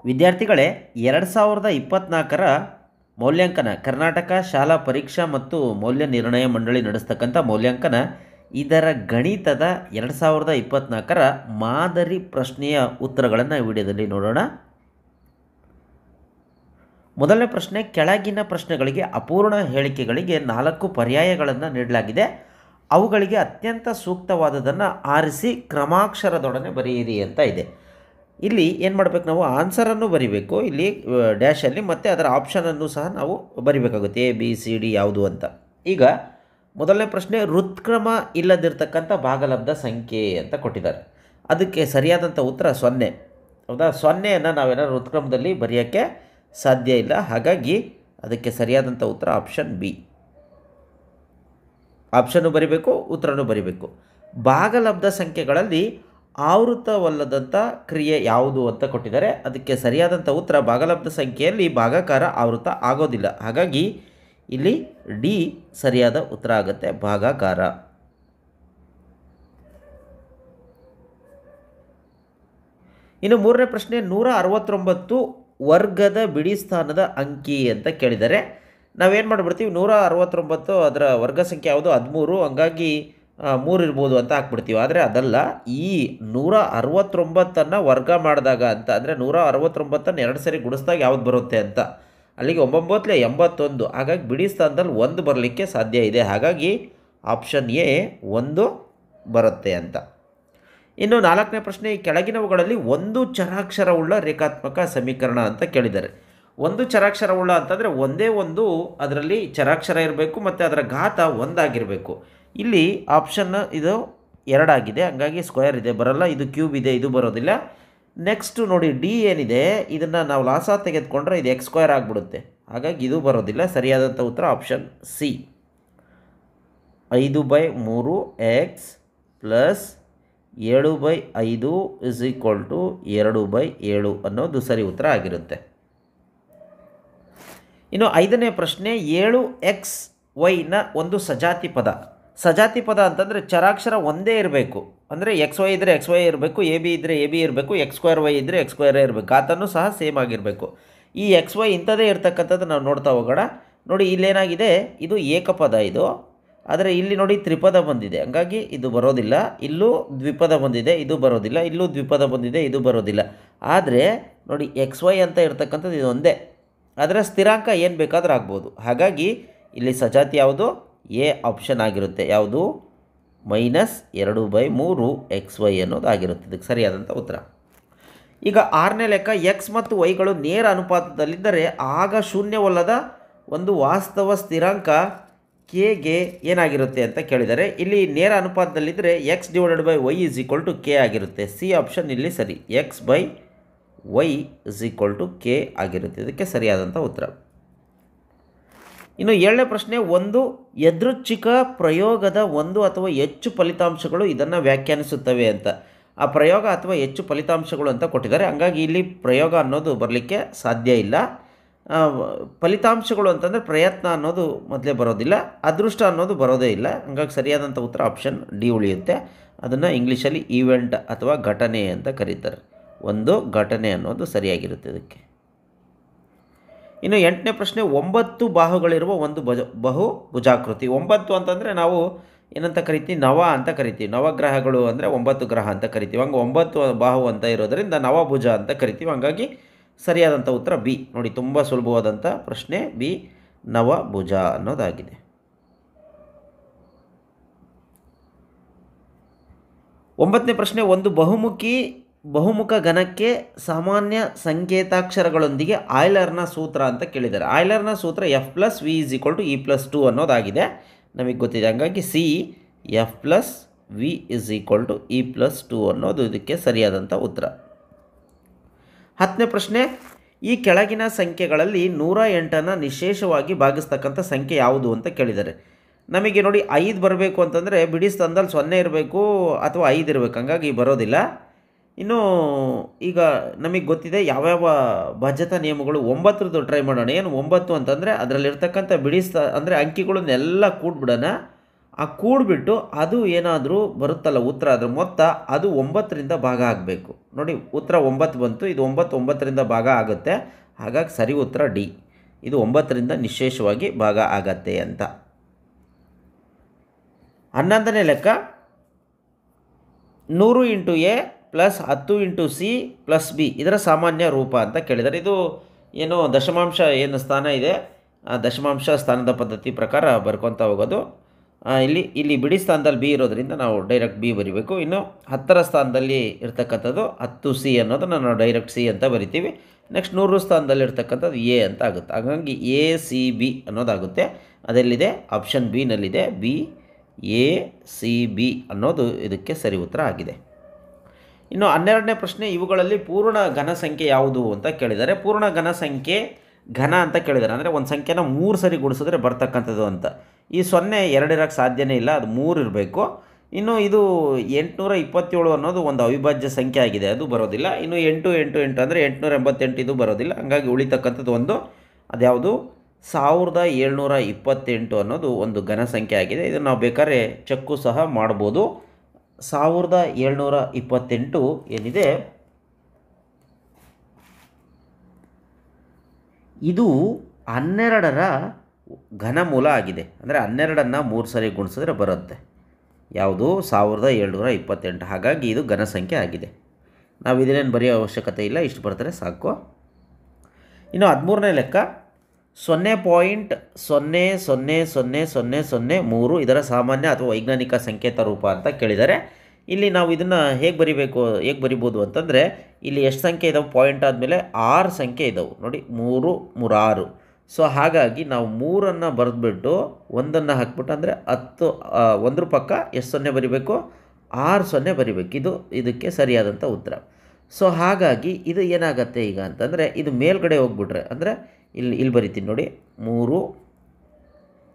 ವಿದ್ಯಾರ್ಥಿಗಳೇ, 2024ರ ಮೌಲ್ಯಾಂಕನ ಕರ್ನಾಟಕ ಶಾಲಾ ಪರೀಕ್ಷಾ ಮತ್ತು ಮೌಲ್ಯ ನಿರ್ಣಯ ಮಂಡಳಿ ನಡೆಸ್ತಕ್ಕಂಥ ಮೌಲ್ಯಾಂಕನ ಇದರ ಗಣಿತದ 2024ರ ಮಾದರಿ ಪ್ರಶ್ನೆಯ ಉತ್ತರಗಳನ್ನು ಈ ವಿಡಿಯೋದಲ್ಲಿ ನೋಡೋಣ. ಮೊದಲನೇ ಪ್ರಶ್ನೆ, ಕೆಳಗಿನ ಪ್ರಶ್ನೆಗಳಿಗೆ ಅಪೂರ್ಣ ಹೇಳಿಕೆಗಳಿಗೆ 4 ಪರ್ಯಾಯಗಳನ್ನು ನೀಡಲಾಗಿದೆ. ಅವುಗಳಿಗೆ ಅತ್ಯಂತ ಸೂಕ್ತವಾದದನ್ನು ಆರಿಸಿ ಕ್ರಮಾಕ್ಷರದೊಡನೆ ಬರೆಯಿರಿ ಅಂತ ಇದೆ. ಇಲ್ಲಿ ಏನು ಮಾಡಬೇಕು, ನಾವು ಆನ್ಸರನ್ನು ಬರಿಬೇಕು ಇಲ್ಲಿ ಡ್ಯಾಶಲ್ಲಿ, ಮತ್ತು ಅದರ ಆಪ್ಷನನ್ನು ಸಹ ನಾವು ಬರಿಬೇಕಾಗುತ್ತೆ, ಎ ಬಿ ಸಿ ಡಿ ಯಾವುದು ಅಂತ. ಈಗ ಮೊದಲನೇ ಪ್ರಶ್ನೆ, ಹೃತ್ಕ್ರಮ ಇಲ್ಲದಿರ್ತಕ್ಕಂಥ ಭಾಗಲಬ್ಧ ಸಂಖ್ಯೆ ಅಂತ ಕೊಟ್ಟಿದ್ದಾರೆ. ಅದಕ್ಕೆ ಸರಿಯಾದಂಥ ಉತ್ತರ 0. ಹೌದಾ? 0ಯನ್ನು ನಾವೇನಾದ್ರು ಹೃತ್ಕ್ರಮದಲ್ಲಿ ಬರೆಯೋಕ್ಕೆ ಸಾಧ್ಯ ಇಲ್ಲ. ಹಾಗಾಗಿ ಅದಕ್ಕೆ ಸರಿಯಾದಂಥ ಉತ್ತರ ಆಪ್ಷನ್ ಬಿ. ಆಪ್ಷನ್ನು ಬರಿಬೇಕು, ಉತ್ತರನೂ ಬರಿಬೇಕು. ಭಾಗಲಬ್ಧ ಸಂಖ್ಯೆಗಳಲ್ಲಿ ಆವೃತವಲ್ಲದಂಥ ಕ್ರಿಯೆ ಯಾವುದು ಅಂತ ಕೊಟ್ಟಿದ್ದಾರೆ. ಅದಕ್ಕೆ ಸರಿಯಾದಂಥ ಉತ್ತರ ಭಾಗಲಬ್ಧ ಸಂಖ್ಯೆಯಲ್ಲಿ ಭಾಗಾಕಾರ ಆವೃತ ಆಗೋದಿಲ್ಲ. ಹಾಗಾಗಿ ಇಲ್ಲಿ ಡಿ ಸರಿಯಾದ ಉತ್ತರ ಆಗುತ್ತೆ, ಭಾಗಾಕಾರ. ಇನ್ನು ಮೂರನೇ ಪ್ರಶ್ನೆ, 169 ವರ್ಗದ ಬಿಡಿ ಸ್ಥಾನದ ಅಂಕಿ ಅಂತ ಕೇಳಿದ್ದಾರೆ. ನಾವೇನು ಮಾಡಿಬಿಡ್ತೀವಿ, 169 ಅದರ ವರ್ಗ ಸಂಖ್ಯೆ ಯಾವುದು 13, ಹಂಗಾಗಿ 3 ಇರ್ಬೋದು ಅಂತ ಹಾಕ್ಬಿಡ್ತೀವಿ. ಆದರೆ ಅದಲ್ಲ, ಈ 169ನ್ನು ವರ್ಗ ಮಾಡಿದಾಗ ಅಂತ ಅಂದರೆ 169ನ್ನು 2 ಸರಿ ಗುಡಿಸಿದಾಗ ಯಾವುದು ಬರುತ್ತೆ ಅಂತ. ಅಲ್ಲಿಗೆ 9 81, ಹಾಗಾಗಿ ಬಿಡಿ ಸ್ಥಾನದಲ್ಲಿ 1 ಬರಲಿಕ್ಕೆ ಸಾಧ್ಯ ಇದೆ. ಹಾಗಾಗಿ ಆಪ್ಷನ್ ಎ 1 ಬರುತ್ತೆ ಅಂತ. ಇನ್ನು 4ನೇ ಪ್ರಶ್ನೆ, ಈ ಕೆಳಗಿನವುಗಳಲ್ಲಿ ಒಂದು ಚರಾಕ್ಷರವುಳ್ಳ ರೇಖಾತ್ಮಕ ಸಮೀಕರಣ ಅಂತ ಕೇಳಿದ್ದಾರೆ. ಒಂದು ಚರಾಕ್ಷರವುಳ್ಳ ಅಂತಂದರೆ ಒಂದೇ ಒಂದು ಅದರಲ್ಲಿ ಚರಾಕ್ಷರ ಇರಬೇಕು ಮತ್ತು ಅದರ ಘಾತ 1 ಆಗಿರಬೇಕು. ಇಲ್ಲಿ ಆಪ್ಷನ್ ಇದು 2 ಆಗಿದೆ, ಹಂಗಾಗಿ ಸ್ಕ್ವೇರ್ ಇದೆ, ಬರಲ್ಲ. ಇದು ಕ್ಯೂಬ್ ಇದೆ, ಇದು ಬರೋದಿಲ್ಲ. ನೆಕ್ಸ್ಟ್ ನೋಡಿ, ಡಿ ಏನಿದೆ ಇದನ್ನು ನಾವು ಲಾಸ ತೆಗೆದುಕೊಂಡ್ರೆ ಇದು x² ಆಗಿಬಿಡುತ್ತೆ, ಹಾಗಾಗಿ ಇದು ಬರೋದಿಲ್ಲ. ಸರಿಯಾದಂಥ ಉತ್ತರ ಆಪ್ಷನ್ ಸಿ, 5/3 x ಪ್ಲಸ್ 7/5 = 2/7 ಅನ್ನೋದು ಸರಿ ಉತ್ತರ ಆಗಿರುತ್ತೆ. ಇನ್ನು 5ನೇ ಪ್ರಶ್ನೆ, 7xyನ ಒಂದು ಸಜಾತಿ ಪದ. ಸಜಾತಿ ಪದ ಅಂತಂದರೆ ಚರಾಕ್ಷರ ಒಂದೇ ಇರಬೇಕು, ಅಂದರೆ XY ಇದ್ದರೆ XY ಇರಬೇಕು, AB ಇದ್ದರೆ AB ಇರಬೇಕು, x²y ಇದ್ದರೆ x² ಇರಬೇಕು, ಘಾತನೂ ಸಹ ಸೇಮ್ ಆಗಿರಬೇಕು. ಈ XY ಇಂಥದ್ದೇ ಇರ್ತಕ್ಕಂಥದ್ದು ನಾವು ನೋಡ್ತಾ ಹೋಗೋಣ. ನೋಡಿ, ಇಲ್ಲೇನಾಗಿದೆ, ಇದು ಏಕಪದ ಇದು, ಆದರೆ ಇಲ್ಲಿ ನೋಡಿ ತ್ರಿಪದ ಬಂದಿದೆ, ಹಂಗಾಗಿ ಇದು ಬರೋದಿಲ್ಲ. ಇಲ್ಲೂ ದ್ವಿಪದ ಬಂದಿದೆ, ಇದು ಬರೋದಿಲ್ಲ. ಇಲ್ಲೂ ದ್ವಿಪದ ಬಂದಿದೆ, ಇದು ಬರೋದಿಲ್ಲ. ಆದರೆ ನೋಡಿ XY ಅಂತ ಇರ್ತಕ್ಕಂಥದ್ದು ಇದು ಒಂದೇ, ಅದರ ಸ್ಥಿರಾಂಕ ಏನು ಬೇಕಾದರೂ ಆಗ್ಬೋದು. ಹಾಗಾಗಿ ಇಲ್ಲಿ ಸಜಾತಿ ಯಾವುದು, ಎ ಆಪ್ಷನ್ ಆಗಿರುತ್ತೆ. ಯಾವುದು, -2/3 XY ಅನ್ನೋದು ಆಗಿರುತ್ತೆ. ಇದಕ್ಕೆ ಸರಿಯಾದಂಥ ಉತ್ತರ. ಈಗ 6ನೇ ಲೆಕ್ಕ, x ಮತ್ತು yಗಳು ನೇರ ಅನುಪಾತದಲ್ಲಿದ್ದರೆ ಆಗ ಶೂನ್ಯವಲ್ಲದ ಒಂದು ವಾಸ್ತವ ಸ್ಥಿರಾಂಕ ಕೆಗೆ ಏನಾಗಿರುತ್ತೆ ಅಂತ ಕೇಳಿದ್ದಾರೆ. ಇಲ್ಲಿ ನೇರ ಅನುಪಾತದಲ್ಲಿದ್ದರೆ x/y = k ಆಗಿರುತ್ತೆ. ಸಿ ಆಪ್ಷನ್ ಇಲ್ಲಿ ಸರಿ, x/y = k ಆಗಿರುತ್ತೆ. ಇದಕ್ಕೆ ಸರಿಯಾದಂಥ ಉತ್ತರ. ಇನ್ನು 7ನೇ ಪ್ರಶ್ನೆ, ಒಂದು ಯಾದೃಚ್ಛಿಕ ಪ್ರಯೋಗದ 1 ಅಥವಾ ಹೆಚ್ಚು ಫಲಿತಾಂಶಗಳು ಇದನ್ನು ವ್ಯಾಖ್ಯಾನಿಸುತ್ತವೆ ಅಂತ. ಆ ಪ್ರಯೋಗ ಅಥವಾ ಹೆಚ್ಚು ಫಲಿತಾಂಶಗಳು ಅಂತ ಕೊಟ್ಟಿದ್ದಾರೆ. ಹಂಗಾಗಿ ಇಲ್ಲಿ ಪ್ರಯೋಗ ಅನ್ನೋದು ಬರಲಿಕ್ಕೆ ಸಾಧ್ಯ ಇಲ್ಲ. ಫಲಿತಾಂಶಗಳು ಅಂತಂದರೆ ಪ್ರಯತ್ನ ಅನ್ನೋದು ಮೊದಲೇ ಬರೋದಿಲ್ಲ, ಅದೃಷ್ಟ ಅನ್ನೋದು ಬರೋದೇ ಇಲ್ಲ. ಹಂಗಾಗಿ ಸರಿಯಾದಂಥ ಉತ್ತರ ಆಪ್ಷನ್ ಡಿ ಉಳಿಯುತ್ತೆ. ಅದನ್ನು ಇಂಗ್ಲೀಷಲ್ಲಿ ಈವೆಂಟ್ ಅಥವಾ ಘಟನೆ ಅಂತ ಕರೀತಾರೆ. ಒಂದು ಘಟನೆ ಅನ್ನೋದು ಸರಿಯಾಗಿರುತ್ತೆ ಇದಕ್ಕೆ. ಇನ್ನು 8ನೇ ಪ್ರಶ್ನೆ, 9 ಬಾಹುಗಳಿರುವ ಒಂದು ಬಹುಭುಜಾಕೃತಿ. 9 ಅಂತಂದರೆ ನಾವು ಏನಂತ ಕರಿತೀವಿ, ನವ ಅಂತ ಕರಿತೀವಿ. ನವಗ್ರಹಗಳು ಅಂದರೆ 9 ಗ್ರಹ ಅಂತ ಕರಿತೀವಿ. ಹಂಗೆ 9 ಬಾಹು ಅಂತ ಇರೋದರಿಂದ ನವಭುಜ ಅಂತ ಕರಿತೀವಿ. ಹಂಗಾಗಿ ಸರಿಯಾದಂಥ ಉತ್ತರ ಬಿ. ನೋಡಿ, ತುಂಬ ಸುಲಭವಾದಂಥ ಪ್ರಶ್ನೆ, ಬಿ ನವಭುಜ ಅನ್ನೋದಾಗಿದೆ. 9ನೇ ಪ್ರಶ್ನೆ, ಒಂದು ಬಹುಮುಖ ಘನಕ್ಕೆ ಸಾಮಾನ್ಯ ಸಂಕೇತಾಕ್ಷರಗಳೊಂದಿಗೆ ಆಯ್ಲರ್ನ ಸೂತ್ರ ಅಂತ ಕೇಳಿದ್ದಾರೆ. ಆಯ್ಲರ್ನ ಸೂತ್ರ F+V = E+2 ಅನ್ನೋದಾಗಿದೆ, ನಮಗೆ ಗೊತ್ತಿದೆ. ಹಂಗಾಗಿ ಸಿ F+V = E+2 ಅನ್ನೋದು ಇದಕ್ಕೆ ಸರಿಯಾದಂಥ ಉತ್ತರ. 10ನೇ ಪ್ರಶ್ನೆ, ಈ ಕೆಳಗಿನ ಸಂಖ್ಯೆಗಳಲ್ಲಿ 108ನ್ನು ನಿಶೇಷವಾಗಿ ಭಾಗಿಸ್ತಕ್ಕಂಥ ಸಂಖ್ಯೆ ಯಾವುದು ಅಂತ ಕೇಳಿದ್ದಾರೆ. ನಮಗೆ ನೋಡಿ 5 ಬರಬೇಕು ಅಂತಂದರೆ ಬಿಡಿ ಸ್ಥಾನದಲ್ಲಿ 0 ಇರಬೇಕು ಅಥವಾ 5 ಇರಬೇಕು, ಹಂಗಾಗಿ ಬರೋದಿಲ್ಲ. ಇನ್ನು ಈಗ ನಮಗೆ ಗೊತ್ತಿದೆ ಯಾವ್ಯಾವ ಭಾಜ್ಯತಾ ನಿಯಮಗಳು. 9ರದ್ದು ಟ್ರೈ ಮಾಡೋಣ. ಏನು 9 ಅಂತಂದರೆ ಅದರಲ್ಲಿರ್ತಕ್ಕಂಥ ಬಿಡಿ ಅಂದರೆ ಅಂಕಿಗಳನ್ನೆಲ್ಲ ಕೂಡ್ಬಿಡೋಣ. ಆ ಕೂಡಿಬಿಟ್ಟು ಅದು ಏನಾದರೂ ಬರುತ್ತಲ್ಲ ಉತ್ತರ ಅದರ ಮೊತ್ತ ಅದು 9ರಿಂದ ಭಾಗ ಆಗಬೇಕು. ನೋಡಿ ಉತ್ತರ 9 ಬಂತು, ಇದು 9ರಿಂದ ಭಾಗ ಆಗುತ್ತೆ, ಹಾಗಾಗಿ ಸರಿ ಉತ್ತರ ಡಿ, ಇದು 9ರಿಂದ ನಿಶ್ಶೇಷವಾಗಿ ಭಾಗ ಆಗತ್ತೆ ಅಂತ. 11ನೇ ಲೆಕ್ಕ 100 into A plus 10 into C plus B ಇದರ ಸಾಮಾನ್ಯ ರೂಪ ಅಂತ ಕೇಳಿದ್ದಾರೆ. ಇದು ಏನು ದಶಮಾಂಶ ಏನು ಸ್ಥಾನ ಇದೆ ಆ ದಶಮಾಂಶ ಸ್ಥಾನದ ಪದ್ಧತಿ ಪ್ರಕಾರ ಬರ್ಕೊತಾ ಹೋಗೋದು. ಇಲ್ಲಿ ಬಿಡಿ ಸ್ಥಾನದಲ್ಲಿ ಬಿ ಇರೋದ್ರಿಂದ ನಾವು ಡೈರೆಕ್ಟ್ ಬಿ ಬರಿಬೇಕು. ಇನ್ನು 10ರ ಸ್ಥಾನದಲ್ಲಿ ಇರ್ತಕ್ಕಂಥದ್ದು 10 ಸಿ ಅನ್ನೋದನ್ನು ನಾವು ಡೈರೆಕ್ಟ್ ಸಿ ಅಂತ ಬರಿತೀವಿ. ನೆಕ್ಸ್ಟ್ 100 ಸ್ಥಾನದಲ್ಲಿ ಇರ್ತಕ್ಕಂಥದ್ದು ಎ ಅಂತ ಆಗುತ್ತೆ. ಹಾಗಾಗಿ ಎ ಸಿ ಬಿ ಅನ್ನೋದಾಗುತ್ತೆ. ಅದೆಲ್ಲಿದೆ? ಆಪ್ಷನ್ ಬಿನಲ್ಲಿದೆ. ಬಿ ಎ ಸಿ ಬಿ ಅನ್ನೋದು ಇದಕ್ಕೆ ಸರಿ ಉತ್ತರ ಆಗಿದೆ. ಇನ್ನು 12ನೇ ಪ್ರಶ್ನೆ, ಇವುಗಳಲ್ಲಿ ಪೂರ್ಣ ಘನ ಸಂಖ್ಯೆ ಯಾವುದು ಅಂತ ಕೇಳಿದ್ದಾರೆ. ಪೂರ್ಣ ಘನ ಸಂಖ್ಯೆ ಘನ ಅಂತ ಕೇಳಿದ್ದಾರೆ, ಅಂದರೆ ಒಂದು ಸಂಖ್ಯೆನ 3 ಸರಿ ಗುಣಿಸಿದ್ರೆ ಬರ್ತಕ್ಕಂಥದ್ದು ಅಂತ. ಈ 0 2 ಇರೋಕ್ಕೆ ಸಾಧ್ಯನೇ ಇಲ್ಲ, ಅದು 3 ಇರಬೇಕು. ಇನ್ನು ಇದು 827 ಅನ್ನೋದು ಒಂದು ಅವಿಭಾಜ್ಯ ಸಂಖ್ಯೆ ಆಗಿದೆ, ಅದು ಬರೋದಿಲ್ಲ. ಇನ್ನು 8 8 8 ಅಂದರೆ 888 ಇದು ಬರೋದಿಲ್ಲ. ಹಾಗಾಗಿ ಉಳಿತಕ್ಕಂಥದ್ದು ಒಂದು ಅದ್ಯಾವುದು 1728 ಅನ್ನೋದು ಒಂದು ಘನ ಸಂಖ್ಯೆ ಆಗಿದೆ. ಇದನ್ನು ನಾವು ಬೇಕಾದ್ರೆ ಚೆಕ್ಕು ಸಹ ಮಾಡ್ಬೋದು. 1728 ಏನಿದೆ ಇದು 12ರ ಘನಮೂಲ ಆಗಿದೆ. ಅಂದರೆ 12ಅನ್ನು 3 ಸರಿ ಗುಣಿಸಿದ್ರೆ ಬರುತ್ತೆ. ಯಾವುದು? 1728. ಹಾಗಾಗಿ ಇದು ಘನ ಸಂಖ್ಯೆ ಆಗಿದೆ. ನಾವು ಇದನ್ನೇನು ಬರೆಯೋ ಅವಶ್ಯಕತೆ ಇಲ್ಲ, ಇಷ್ಟು ಬರ್ತಾರೆ ಸಾಕು. ಇನ್ನು 13ನೇ ಲೆಕ್ಕ 0.000003 ಇದರ ಸಾಮಾನ್ಯ ಅಥವಾ ವೈಜ್ಞಾನಿಕ ಸಂಕೇತ ರೂಪ ಅಂತ ಕೇಳಿದ್ದಾರೆ. ಇಲ್ಲಿ ನಾವು ಇದನ್ನು ಹೇಗೆ ಬರಿಬೋದು ಅಂತಂದರೆ, ಇಲ್ಲಿ ಎಷ್ಟು ಸಂಖ್ಯೆ ಇದಾವೆ? ಪಾಯಿಂಟ್ ಆದಮೇಲೆ 6 ಸಂಖ್ಯೆ ಇದ್ದಾವೆ ನೋಡಿ, 3 3 6. ಸೊ ಹಾಗಾಗಿ ನಾವು 3ಅನ್ನು ಬರೆದ್ಬಿಟ್ಟು 1ಅನ್ನು ಹಾಕ್ಬಿಟ್ಟು ಅಂದರೆ 10 1 ಪಕ್ಕ ಎಷ್ಟು 0 ಬರಿಬೇಕು? 6 0 ಬರಿಬೇಕು. ಇದಕ್ಕೆ ಸರಿಯಾದಂಥ ಉತ್ತರ. ಸೊ ಹಾಗಾಗಿ ಇದು ಏನಾಗುತ್ತೆ ಈಗ ಅಂತಂದರೆ, ಇದು ಮೇಲ್ಗಡೆ ಹೋಗ್ಬಿಟ್ರೆ ಅಂದರೆ ಇಲ್ಲಿ ಬರಿತೀನಿ ನೋಡಿ, 3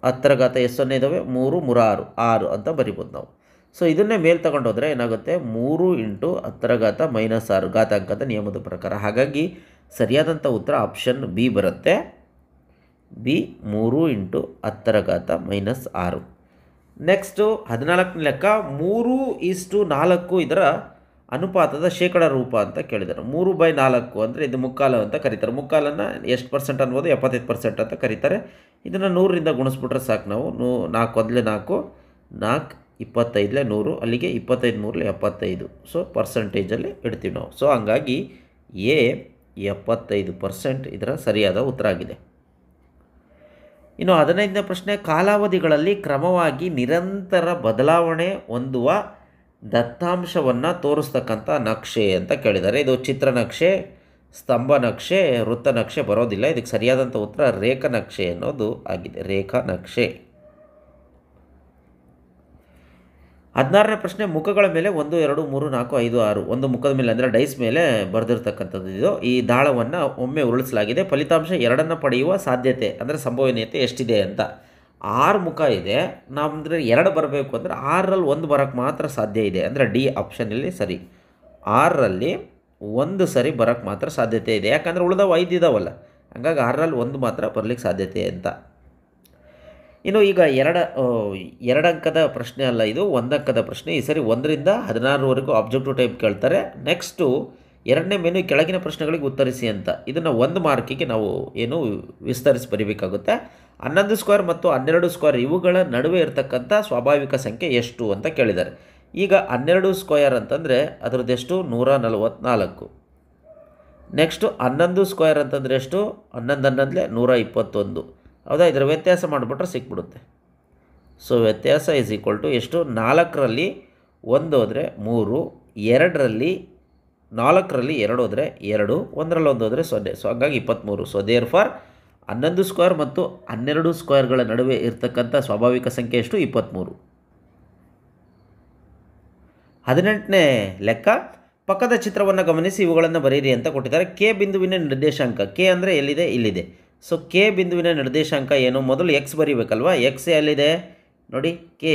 10ರ ಘಾತ ಎಷ್ಟು 0 ಇದ್ದಾವೆ? 3 3 6 ಅಂತ ಬರಿಬೋದು ನಾವು. ಸೊ ಇದನ್ನೇ ಮೇಲೆ ತಗೊಂಡೋದ್ರೆ ಏನಾಗುತ್ತೆ? 3 ಇಂಟು 10ರ ಘಾತ -6 ಘಾತಾಂಕದ ನಿಯಮದ ಪ್ರಕಾರ. ಹಾಗಾಗಿ ಸರಿಯಾದಂಥ ಉತ್ತರ ಆಪ್ಷನ್ ಬಿ ಬರುತ್ತೆ. ಬಿ 3 ಇಂಟು 10ರ ಘಾತ -6. ನೆಕ್ಸ್ಟು 14ನೇ ಲೆಕ್ಕ 3:4 ಇದರ ಅನುಪಾತದ ಶೇಕಡ ರೂಪ ಅಂತ ಕೇಳಿದ್ದಾರೆ. 3/4 ಅಂದರೆ ಇದು ಮುಕ್ಕಾಲು ಅಂತ ಕರೀತಾರೆ. ಮುಕ್ಕಾಲನ್ನು ಎಷ್ಟು ಪರ್ಸೆಂಟ್ ಅನ್ಬೋದು? 75% ಅಂತ ಕರೀತಾರೆ. ಇದನ್ನು 100ರಿಂದ ಗುಣಿಸ್ಬಿಟ್ರೆ ಸಾಕು ನಾವು. 4 1 4 4 25 100, ಅಲ್ಲಿಗೆ 25 3 75. ಸೊ ಪರ್ಸೆಂಟೇಜಲ್ಲಿ ಇಡ್ತೀವಿ ನಾವು. ಸೊ ಹಂಗಾಗಿ ಎ 75% ಇದರ ಸರಿಯಾದ ಉತ್ತರ ಆಗಿದೆ. ಇನ್ನು 15ನೇ ಪ್ರಶ್ನೆ, ಕಾಲಾವಧಿಗಳಲ್ಲಿ ಕ್ರಮವಾಗಿ ನಿರಂತರ ಬದಲಾವಣೆ ಹೊಂದುವ ದತ್ತಾಂಶವನ್ನು ತೋರಿಸ್ತಕ್ಕಂಥ ನಕ್ಷೆ ಅಂತ ಕೇಳಿದ್ದಾರೆ. ಇದು ಚಿತ್ರನಕ್ಷೆ, ಸ್ತಂಭ ನಕ್ಷೆ, ವೃತ್ತ ನಕ್ಷೆ ಬರೋದಿಲ್ಲ. ಇದಕ್ಕೆ ಸರಿಯಾದಂಥ ಉತ್ತರ ರೇಖಾ ನಕ್ಷೆ ಅನ್ನೋದು ಆಗಿದೆ. ರೇಖಾ ನಕ್ಷೆ. 16ನೇ ಪ್ರಶ್ನೆ, ಮುಖಗಳ ಮೇಲೆ 1 2 3 4 5 6 ಒಂದು ಮುಖದ ಮೇಲೆ ಅಂದರೆ ಡೈಸ್ ಮೇಲೆ ಬರೆದಿರ್ತಕ್ಕಂಥದ್ದು ಇದು. ಈ ದಾಳವನ್ನು ಒಮ್ಮೆ ಉರುಳಿಸಲಾಗಿದೆ. ಫಲಿತಾಂಶ 2ಅನ್ನು ಪಡೆಯುವ ಸಾಧ್ಯತೆ ಅಂದರೆ ಸಂಭವನೀಯತೆ ಎಷ್ಟಿದೆ ಅಂತ. 6 ಮುಖ ಇದೆ, ನಮ್ಮದ್ರೆ 2 ಬರಬೇಕು ಅಂದರೆ 6ರಲ್ಲಿ 1 ಬರೋಕ್ಕೆ ಮಾತ್ರ ಸಾಧ್ಯ ಇದೆ. ಅಂದರೆ ಡಿ ಆಪ್ಷನಲ್ಲಿ ಸರಿ. 6ರಲ್ಲಿ 1 ಸರಿ ಬರೋಕ್ಕೆ ಮಾತ್ರ ಸಾಧ್ಯತೆ ಇದೆ, ಯಾಕಂದರೆ ಉಳಿದವು 5 ಇದಾವಲ್ಲ. ಹಾಗಾಗಿ 6ರಲ್ಲಿ 1 ಮಾತ್ರ ಬರಲಿಕ್ಕೆ ಸಾಧ್ಯತೆ ಅಂತ. ಇನ್ನು ಈಗ 2 ಅಂಕದ ಪ್ರಶ್ನೆ ಅಲ್ಲ, ಇದು 1 ಅಂಕದ ಪ್ರಶ್ನೆ. ಈ ಸರಿ 1ರಿಂದ 16ವರೆಗೂ ಆಬ್ಜೆಕ್ಟಿವ್ ಟೈಪ್ ಕೇಳ್ತಾರೆ. ನೆಕ್ಸ್ಟು 2ನೇ ಮೆನು ಕೆಳಗಿನ ಪ್ರಶ್ನೆಗಳಿಗೆ ಉತ್ತರಿಸಿ ಅಂತ. ಇದನ್ನು 1 ಮಾರ್ಕಿಗೆ ನಾವು ವಿಸ್ತರಿಸಿ ಬರೀಬೇಕಾಗುತ್ತೆ. 11 ಸ್ಕ್ವೇರ್ ಮತ್ತು 12 ಸ್ಕ್ವೇರ್ ಇವುಗಳ ನಡುವೆ ಇರತಕ್ಕಂಥ ಸ್ವಾಭಾವಿಕ ಸಂಖ್ಯೆ ಎಷ್ಟು ಅಂತ ಕೇಳಿದ್ದಾರೆ. ಈಗ 12 ಸ್ಕ್ವೇರ್ ಅಂತಂದರೆ ಅದರದ್ದೆಷ್ಟು? 144. ನೆಕ್ಸ್ಟು 11 ಸ್ಕ್ವೇರ್ ಅಂತಂದರೆ ಎಷ್ಟು? 11 11 121. ಹೌದಾ? ಇದರ ವ್ಯತ್ಯಾಸ ಮಾಡಿಬಿಟ್ರೆ ಸಿಕ್ಬಿಡುತ್ತೆ. ಸೊ ವ್ಯತ್ಯಾಸ ಈಸ್ ಈಕ್ವಲ್ ಟು ಎಷ್ಟು? 4ರಲ್ಲಿ 1 ಹೋದರೆ 3, 2ರಲ್ಲಿ 4ರಲ್ಲಿ 2 ಹೋದರೆ 2, 1ರಲ್ಲಿ 1 ಹೋದರೆ 0. ಸೊ ಹಾಗಾಗಿ 23. ಸೊ ದೇರ್ ಫಾರ್ 11 ಸ್ಕ್ವೇರ್ ಮತ್ತು 12 ಸ್ಕ್ವೇರ್ಗಳ ನಡುವೆ ಇರ್ತಕ್ಕಂಥ ಸ್ವಾಭಾವಿಕ ಸಂಖ್ಯೆ ಎಷ್ಟು? 23. 18ನೇ ಲೆಕ್ಕ, ಪಕ್ಕದ ಚಿತ್ರವನ್ನು ಗಮನಿಸಿ ಇವುಗಳನ್ನು ಬರೀರಿ ಅಂತ ಕೊಟ್ಟಿದ್ದಾರೆ. ಕೆ ಬಿಂದುವಿನ ನಿರ್ದೇಶಾಂಕ. ಕೆ ಅಂದರೆ ಎಲ್ಲಿದೆ? ಇಲ್ಲಿದೆ. ಸೊ ಕೆ ಬಿಂದುವಿನ ನಿರ್ದೇಶಾಂಕ ಏನು? ಮೊದಲು ಎಕ್ಸ್ ಬರೀಬೇಕಲ್ವ. ಎಕ್ಸ್ ಎಲ್ಲಿದೆ ನೋಡಿ, ಕೆ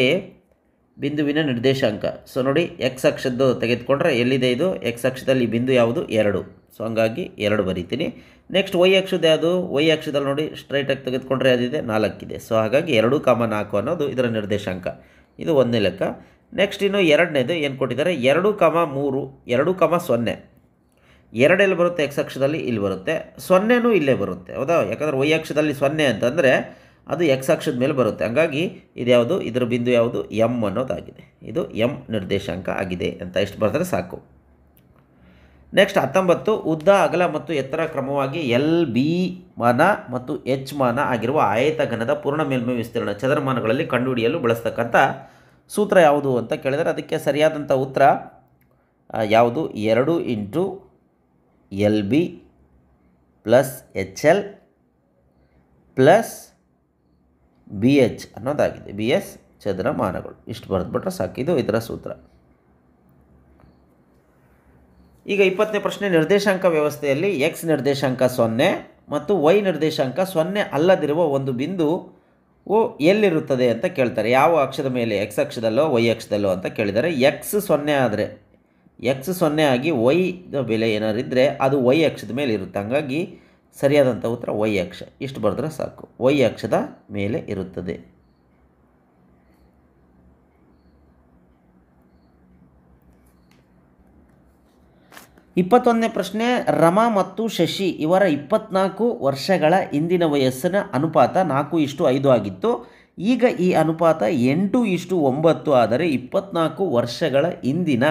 ಬಿಂದುವಿನ ನಿರ್ದೇಶಾಂಕ. ಸೊ ನೋಡಿ, ಎಕ್ಸ್ ಅಕ್ಷದ್ದು ತೆಗೆದುಕೊಂಡ್ರೆ ಎಲ್ಲಿದೆ ಇದು? ಎಕ್ಸ್ ಅಕ್ಷದಲ್ಲಿ ಬಿಂದು ಯಾವುದು? 2. ಸೊ ಹಂಗಾಗಿ 2 ಬರೀತೀನಿ. ನೆಕ್ಸ್ಟ್ ವೈ ಅಕ್ಷದ ಯಾವುದು? ವೈ ಅಕ್ಷದಲ್ಲಿ ನೋಡಿ ಸ್ಟ್ರೈಟಾಗಿ ತೆಗೆದುಕೊಂಡ್ರೆ ಅದಿದೆ 4 ಇದೆ. ಸೊ ಹಾಗಾಗಿ 2, 4 ಅನ್ನೋದು ಇದರ ನಿರ್ದೇಶಾಂಕ. ಇದು ಒಂದನೇ ಲೆಕ್ಕ. ನೆಕ್ಸ್ಟ್ ಇನ್ನು ಎರಡನೇದು ಏನು ಕೊಟ್ಟಿದ್ದಾರೆ, 2,3 2,0 ಎರಡೆಲ್ಲಿ ಬರುತ್ತೆ ಎಕ್ಸ್ ಅಕ್ಷದಲ್ಲಿ, ಇಲ್ಲಿ ಬರುತ್ತೆ. 0ನೂ ಇಲ್ಲೇ ಬರುತ್ತೆ, ಹೌದಾ? ಯಾಕಂದರೆ ವೈ ಅಕ್ಷದಲ್ಲಿ 0 ಅಂತಂದರೆ ಅದು ಎಕ್ಸ್ ಅಕ್ಷದ ಮೇಲೆ ಬರುತ್ತೆ. ಹಾಗಾಗಿ ಇದು ಯಾವುದು, ಇದರ ಬಿಂದು ಯಾವುದು, ಎಮ್ ಅನ್ನೋದಾಗಿದೆ. ಇದು ಎಮ್ ನಿರ್ದೇಶಾಂಕ ಆಗಿದೆ ಅಂತ ಇಷ್ಟು ಬರೆದ್ರೆ ಸಾಕು. ನೆಕ್ಸ್ಟ್ 19, ಉದ್ದ, ಅಗಲ ಮತ್ತು ಎತ್ತರ ಕ್ರಮವಾಗಿ ಎಲ್ ಬಿ ಮಾನ ಮತ್ತು ಎಚ್ ಮಾನ ಆಗಿರುವ ಆಯತಘನದ ಪೂರ್ಣ ಮೇಲ್ಮೈ ವಿಸ್ತೀರ್ಣ ಚದರಮಾನಗಳಲ್ಲಿ ಕಂಡುಹಿಡಿಯಲು ಬಳಸ್ತಕ್ಕಂಥ ಸೂತ್ರ ಯಾವುದು ಅಂತ ಕೇಳಿದರೆ ಅದಕ್ಕೆ ಸರಿಯಾದಂಥ ಉತ್ತರ ಯಾವುದು, 2 into L B plus H L plus B H ಅನ್ನೋದಾಗಿದೆ. ಬಿ ಎಸ್ ಚದರಮಾನಗಳು. ಇಷ್ಟು ಬರೆದ್ಬಿಟ್ರೆ ಸಾಕು, ಇದು ಇದರ ಸೂತ್ರ. ಈಗ 20ನೇ ಪ್ರಶ್ನೆ, ನಿರ್ದೇಶಾಂಕ ವ್ಯವಸ್ಥೆಯಲ್ಲಿ ಎಕ್ಸ್ ನಿರ್ದೇಶಾಂಕ 0 ಮತ್ತು ವೈ ನಿರ್ದೇಶಾಂಕ 0 ಅಲ್ಲದಿರುವ ಒಂದು ಬಿಂದುವು ಎಲ್ಲಿರುತ್ತದೆ ಅಂತ ಕೇಳ್ತಾರೆ. ಯಾವ ಅಕ್ಷದ ಮೇಲೆ, ಎಕ್ಸ್ ಅಕ್ಷದಲ್ಲೋ ವೈ ಅಕ್ಷದಲ್ಲೋ ಅಂತ ಕೇಳಿದ್ದಾರೆ. ಎಕ್ಸ್ 0 ಆದರೆ, ಎಕ್ಸ್ 0 ಆಗಿ ವೈದ ಬೆಲೆ ಏನಾದ್ರು ಇದ್ದರೆ ಅದು ವೈ ಅಕ್ಷದ ಮೇಲೆ ಇರುತ್ತೆ. ಹಾಗಾಗಿ ಸರಿಯಾದಂಥ ಉತ್ತರ ವೈ ಅಕ್ಷ. ಇಷ್ಟು ಬರೆದ್ರೆ ಸಾಕು, ವೈ ಅಕ್ಷದ ಮೇಲೆ ಇರುತ್ತದೆ. 21ನೇ ಪ್ರಶ್ನೆ, ರಮಾ ಮತ್ತು ಶಶಿ ಇವರ 24 ವರ್ಷಗಳ ಇಂದಿನ ವಯಸ್ಸಿನ ಅನುಪಾತ 4:5 ಆಗಿತ್ತು. ಈಗ ಈ ಅನುಪಾತ 8:9 ಆದರೆ 24 ವರ್ಷಗಳ ಇಂದಿನ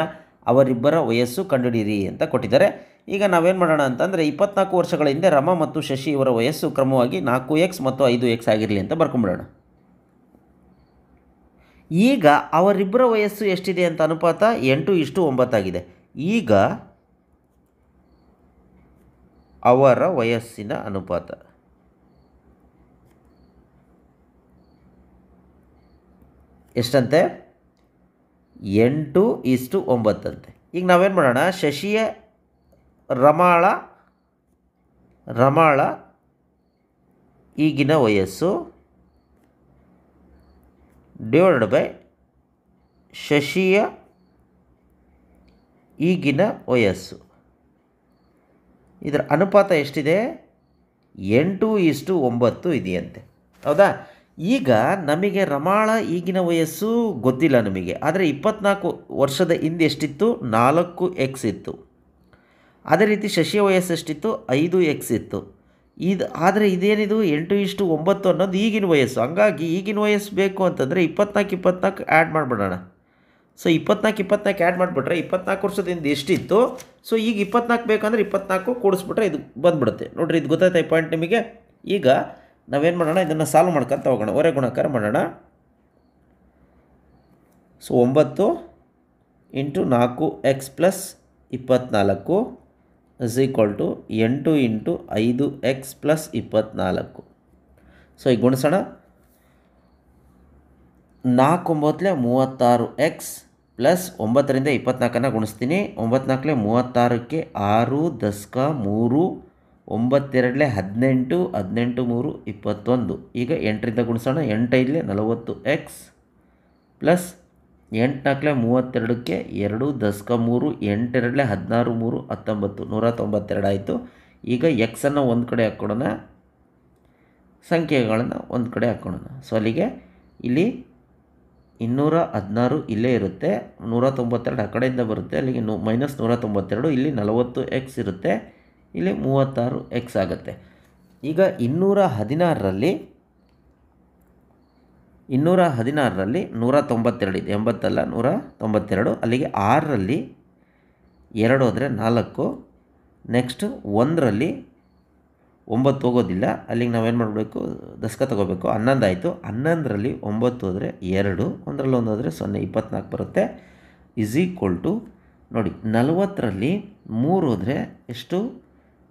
ಅವರಿಬ್ಬರ ವಯಸ್ಸು ಕಂಡುಹಿಡಿಯಿರಿ ಅಂತ ಕೊಟ್ಟಿದ್ದಾರೆ. ಈಗ ನಾವೇನು ಮಾಡೋಣ ಅಂತಂದರೆ 24 ವರ್ಷಗಳ ಹಿಂದೆ ರಮಾ ಮತ್ತು ಶಶಿ ಇವರ ವಯಸ್ಸು ಕ್ರಮವಾಗಿ 4x ಮತ್ತು 5x ಆಗಿರಲಿ ಅಂತ ಬರ್ಕೊಂಬಿಡೋಣ. ಈಗ ಅವರಿಬ್ಬರ ವಯಸ್ಸು ಎಷ್ಟಿದೆ ಅಂತ ಅನುಪಾತ 8:9 ಆಗಿದೆ. ಈಗ ಅವರ ವಯಸ್ಸಿನ ಅನುಪಾತ ಎಷ್ಟಂತೆ, 8:9 ಅಂತೆ. ಈಗ ನಾವೇನು ಮಾಡೋಣ, ಶಶಿಯ ರಮಾಳ ಈಗಿನ ವಯಸ್ಸು ಡಿವೈಡೆಡ್ ಬೈ ಶಶಿಯ ಈಗಿನ ವಯಸ್ಸು. ಇದರ ಅನುಪಾತ ಎಷ್ಟಿದೆ, 8:9 ಇದೆಯಂತೆ, ಹೌದಾ? ಈಗ ನಮಗೆ ರಮಾಳ ಈಗಿನ ವಯಸ್ಸು ಗೊತ್ತಿಲ್ಲ ನಮಗೆ, ಆದರೆ 24 ವರ್ಷದ ಹಿಂದೆ ಎಷ್ಟಿತ್ತು, 4x ಇತ್ತು. ಅದೇ ರೀತಿ ಶಶಿಯ ವಯಸ್ಸು ಎಷ್ಟಿತ್ತು, 5x ಇತ್ತು. ಆದರೆ ಇದೇನಿದು 8:9 ಅನ್ನೋದು ಈಗಿನ ವಯಸ್ಸು. ಹಂಗಾಗಿ ಈಗಿನ ವಯಸ್ಸು ಬೇಕು ಅಂತಂದರೆ 24 ಆ್ಯಡ್ ಮಾಡಿಬಿಡೋಣ. ಸೊ 24 ಆ್ಯಡ್ ಮಾಡಿಬಿಟ್ರೆ 24 ವರ್ಷದಿಂದ ಎಷ್ಟಿತ್ತು, ಸೊ ಈಗ 24 ಬೇಕಂದ್ರೆ 24 ಕೂಡಿಸ್ಬಿಟ್ರೆ ಇದು ಬಂದುಬಿಡುತ್ತೆ. ನೋಡಿರಿ, ಇದು ಗೊತ್ತಾಯ್ತಾ ಈ ಪಾಯಿಂಟ್ ನಿಮಗೆ? ಈಗ ನಾವೇನು ಮಾಡೋಣ, ಇದನ್ನು ಸಾಲ್ವ್ ಮಾಡ್ಕೊತ ಹೋಗೋಣ, ಹೊರೆ ಗುಣಾಕಾರ ಮಾಡೋಣ. So 9 × 4x + 24 = 8 × 5x + 24. ಸೊ ಈಗ ಗುಣಿಸೋಣ. 4 9 36x ಪ್ಲಸ್ 9ರಿಂದ 24 ಗುಣಿಸ್ತೀನಿ. 9 4 36ಕ್ಕೆ 6 10 3 9 2 18 18 3 21. ಈಗ 8ರಿಂದ ಗುಣಿಸೋಣ. 8 5 40x ಪ್ಲಸ್ 8 4 32ಕ್ಕೆ 2 10 3 8 2 16 3 19 192 ಆಯಿತು. ಈಗ ಎಕ್ಸನ್ನು ಒಂದು ಕಡೆ ಹಾಕ್ಕೊಡೋಣ, ಸಂಖ್ಯೆಗಳನ್ನು ಒಂದು ಕಡೆ ಹಾಕ್ಕೊಳೋಣ. ಸೊ ಅಲ್ಲಿಗೆ ಇಲ್ಲಿ 216 ಇಲ್ಲೇ ಇರುತ್ತೆ, 192 ಆ ಕಡೆಯಿಂದ ಬರುತ್ತೆ, ಅಲ್ಲಿಗೆ -192. ಇಲ್ಲಿ 40x ಇರುತ್ತೆ, ಇಲ್ಲಿ 36x ಆಗುತ್ತೆ. ಈಗ 216ರಲ್ಲಿ 192 ಇದೆ, 80 ಅಲ್ಲ 192. ಅಲ್ಲಿಗೆ 6ರಲ್ಲಿ 2 ಹೋದರೆ 4, ನೆಕ್ಸ್ಟ್ 1ರಲ್ಲಿ 9 ಹೋಗೋದಿಲ್ಲ, ಅಲ್ಲಿಗೆ ನಾವೇನು ಮಾಡಬೇಕು, ದಶಕ ತೊಗೋಬೇಕು. 11 ಆಯಿತು. 11ರಲ್ಲಿ 9 ಹೋದರೆ 2, 1ರಲ್ಲಿ 1 ಹೋದರೆ 0, 24 ಬರುತ್ತೆ. = ನೋಡಿ 40ರಲ್ಲಿ 3 ಹೋದರೆ ಎಷ್ಟು,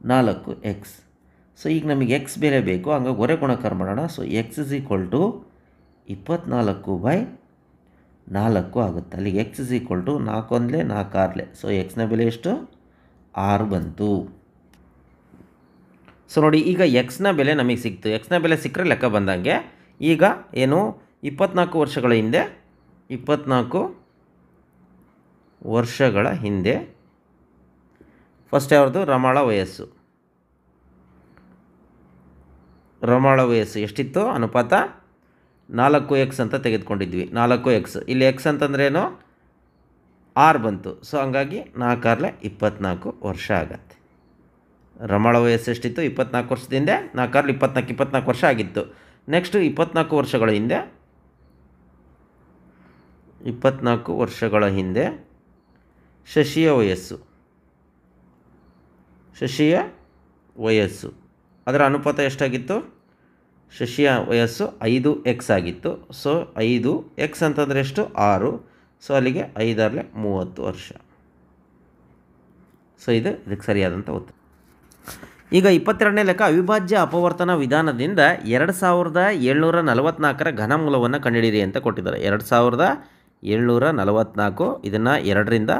4x. ಸೊ ಈಗ ನಮಗೆ x ಬೇರೆ ಬೇಕು, ಹಂಗಾಗಿ ಹೊರೆ ಗುಣಾಕಾರ ಮಾಡೋಣ. ಸೊ x = 24/4 ಆಗುತ್ತೆ. ಅಲ್ಲಿಗೆ x = 4 1 4 6. ಸೊ ಎಕ್ಸ್ನ ಬೆಲೆ ಎಷ್ಟು, 6 ಬಂತು. ಸೊ ನೋಡಿ, ಈಗ ಎಕ್ಸ್ನ ಬೆಲೆ ನಮಗೆ ಸಿಕ್ತು. ಎಕ್ಸ್ನ ಬೆಲೆ ಸಿಕ್ಕರೆ ಲೆಕ್ಕ ಬಂದಂಗೆ. ಈಗ ಏನು, 24 ವರ್ಷಗಳ ಹಿಂದೆ 24 ವರ್ಷಗಳ ಹಿಂದೆ ಫಸ್ಟ್ ಯಾವ್ದು, ರಮಾಳ ವಯಸ್ಸು. ರಮಾಳ ವಯಸ್ಸು ಎಷ್ಟಿತ್ತು, ಅನುಪಾತ 4x ಅಂತ ತೆಗೆದುಕೊಂಡಿದ್ವಿ. 4x ಇಲ್ಲಿ x ಅಂತಂದ್ರೇನು ಆರ್ ಬಂತು. ಸೊ ಹಂಗಾಗಿ 4 24 ವರ್ಷ ಆಗತ್ತೆ. ರಮಾಳ ವಯಸ್ಸು ಎಷ್ಟಿತ್ತು? 24 ವರ್ಷದಿಂದ 4 24 ವರ್ಷ ಆಗಿತ್ತು. ನೆಕ್ಸ್ಟು 24 ವರ್ಷಗಳ ಹಿಂದೆ ಶಶಿಯ ವಯಸ್ಸು ಅದರ ಅನುಪಾತ ಎಷ್ಟಾಗಿತ್ತು? ಶಶಿಯ ವಯಸ್ಸು 5x ಆಗಿತ್ತು. ಸೊ 5x ಅಂತಂದರೆ ಎಷ್ಟು? 6. ಸೊ ಅಲ್ಲಿಗೆ 5 30 ವರ್ಷ. ಸೊ ಇದಕ್ಕೆ ಸರಿಯಾದಂಥ ಉತ್ತರ. ಈಗ 22ನೇ ಲೆಕ್ಕ, ಅವಿಭಾಜ್ಯ ಅಪವರ್ತನ ವಿಧಾನದಿಂದ 2744ರ ಘನಮೂಲವನ್ನು ಕಂಡುಹಿಡಿಯಿರಿ ಅಂತ ಕೊಟ್ಟಿದ್ದಾರೆ. 2744 ಇದನ್ನು 2ರಿಂದ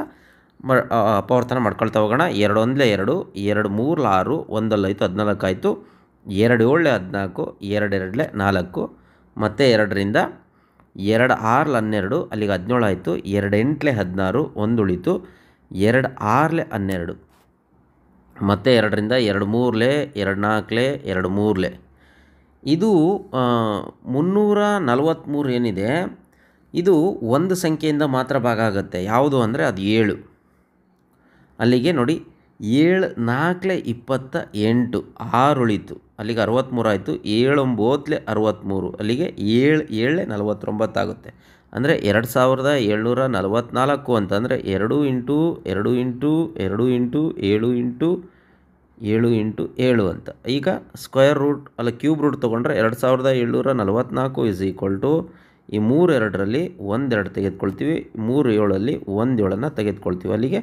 ಅಪವರ್ತನ ಮಾಡ್ಕೊಳ್ತಾ ಹೋಗೋಣ. 2 1 2, 2 3 6, 1 5 14 ಆಯಿತು, 2 7 14, 2 2 4, ಮತ್ತು 2ರಿಂದ 2 6 12, ಅಲ್ಲಿಗೆ 17 ಆಯಿತು, 2 8 16, 1 ಉಳಿತು, 2 6 12, ಮತ್ತು 2ರಿಂದ 2 3 2 4 2 3. ಇದು 343 ಏನಿದೆ, ಇದು ಒಂದು ಸಂಖ್ಯೆಯಿಂದ ಮಾತ್ರ ಭಾಗ ಆಗುತ್ತೆ. ಯಾವುದು ಅಂದರೆ ಅದು 7. ಅಲ್ಲಿಗೆ ನೋಡಿ, 7 4 28, 6 ಉಳಿತು, ಅಲ್ಲಿಗೆ 63 ಆಯಿತು, 7 9 63, ಅಲ್ಲಿಗೆ 7 7 49 ಆಗುತ್ತೆ. ಅಂದರೆ 2744 ಅಂತಂದರೆ 2 × 2 × 2 × 7 × 7 ಅಂತ. ಈಗ ಸ್ಕ್ವೇರ್ ರೂಟ್ ಅಲ್ಲ ಕ್ಯೂಬ್ ರೂಟ್ ತೊಗೊಂಡ್ರೆ 2744 ಈ 3 2ರಲ್ಲಿ 1 2 ತೆಗೆದುಕೊಳ್ತೀವಿ, 3 7ಅಲ್ಲಿ 1 7 ತೆಗೆದುಕೊಳ್ತೀವಿ, ಅಲ್ಲಿಗೆ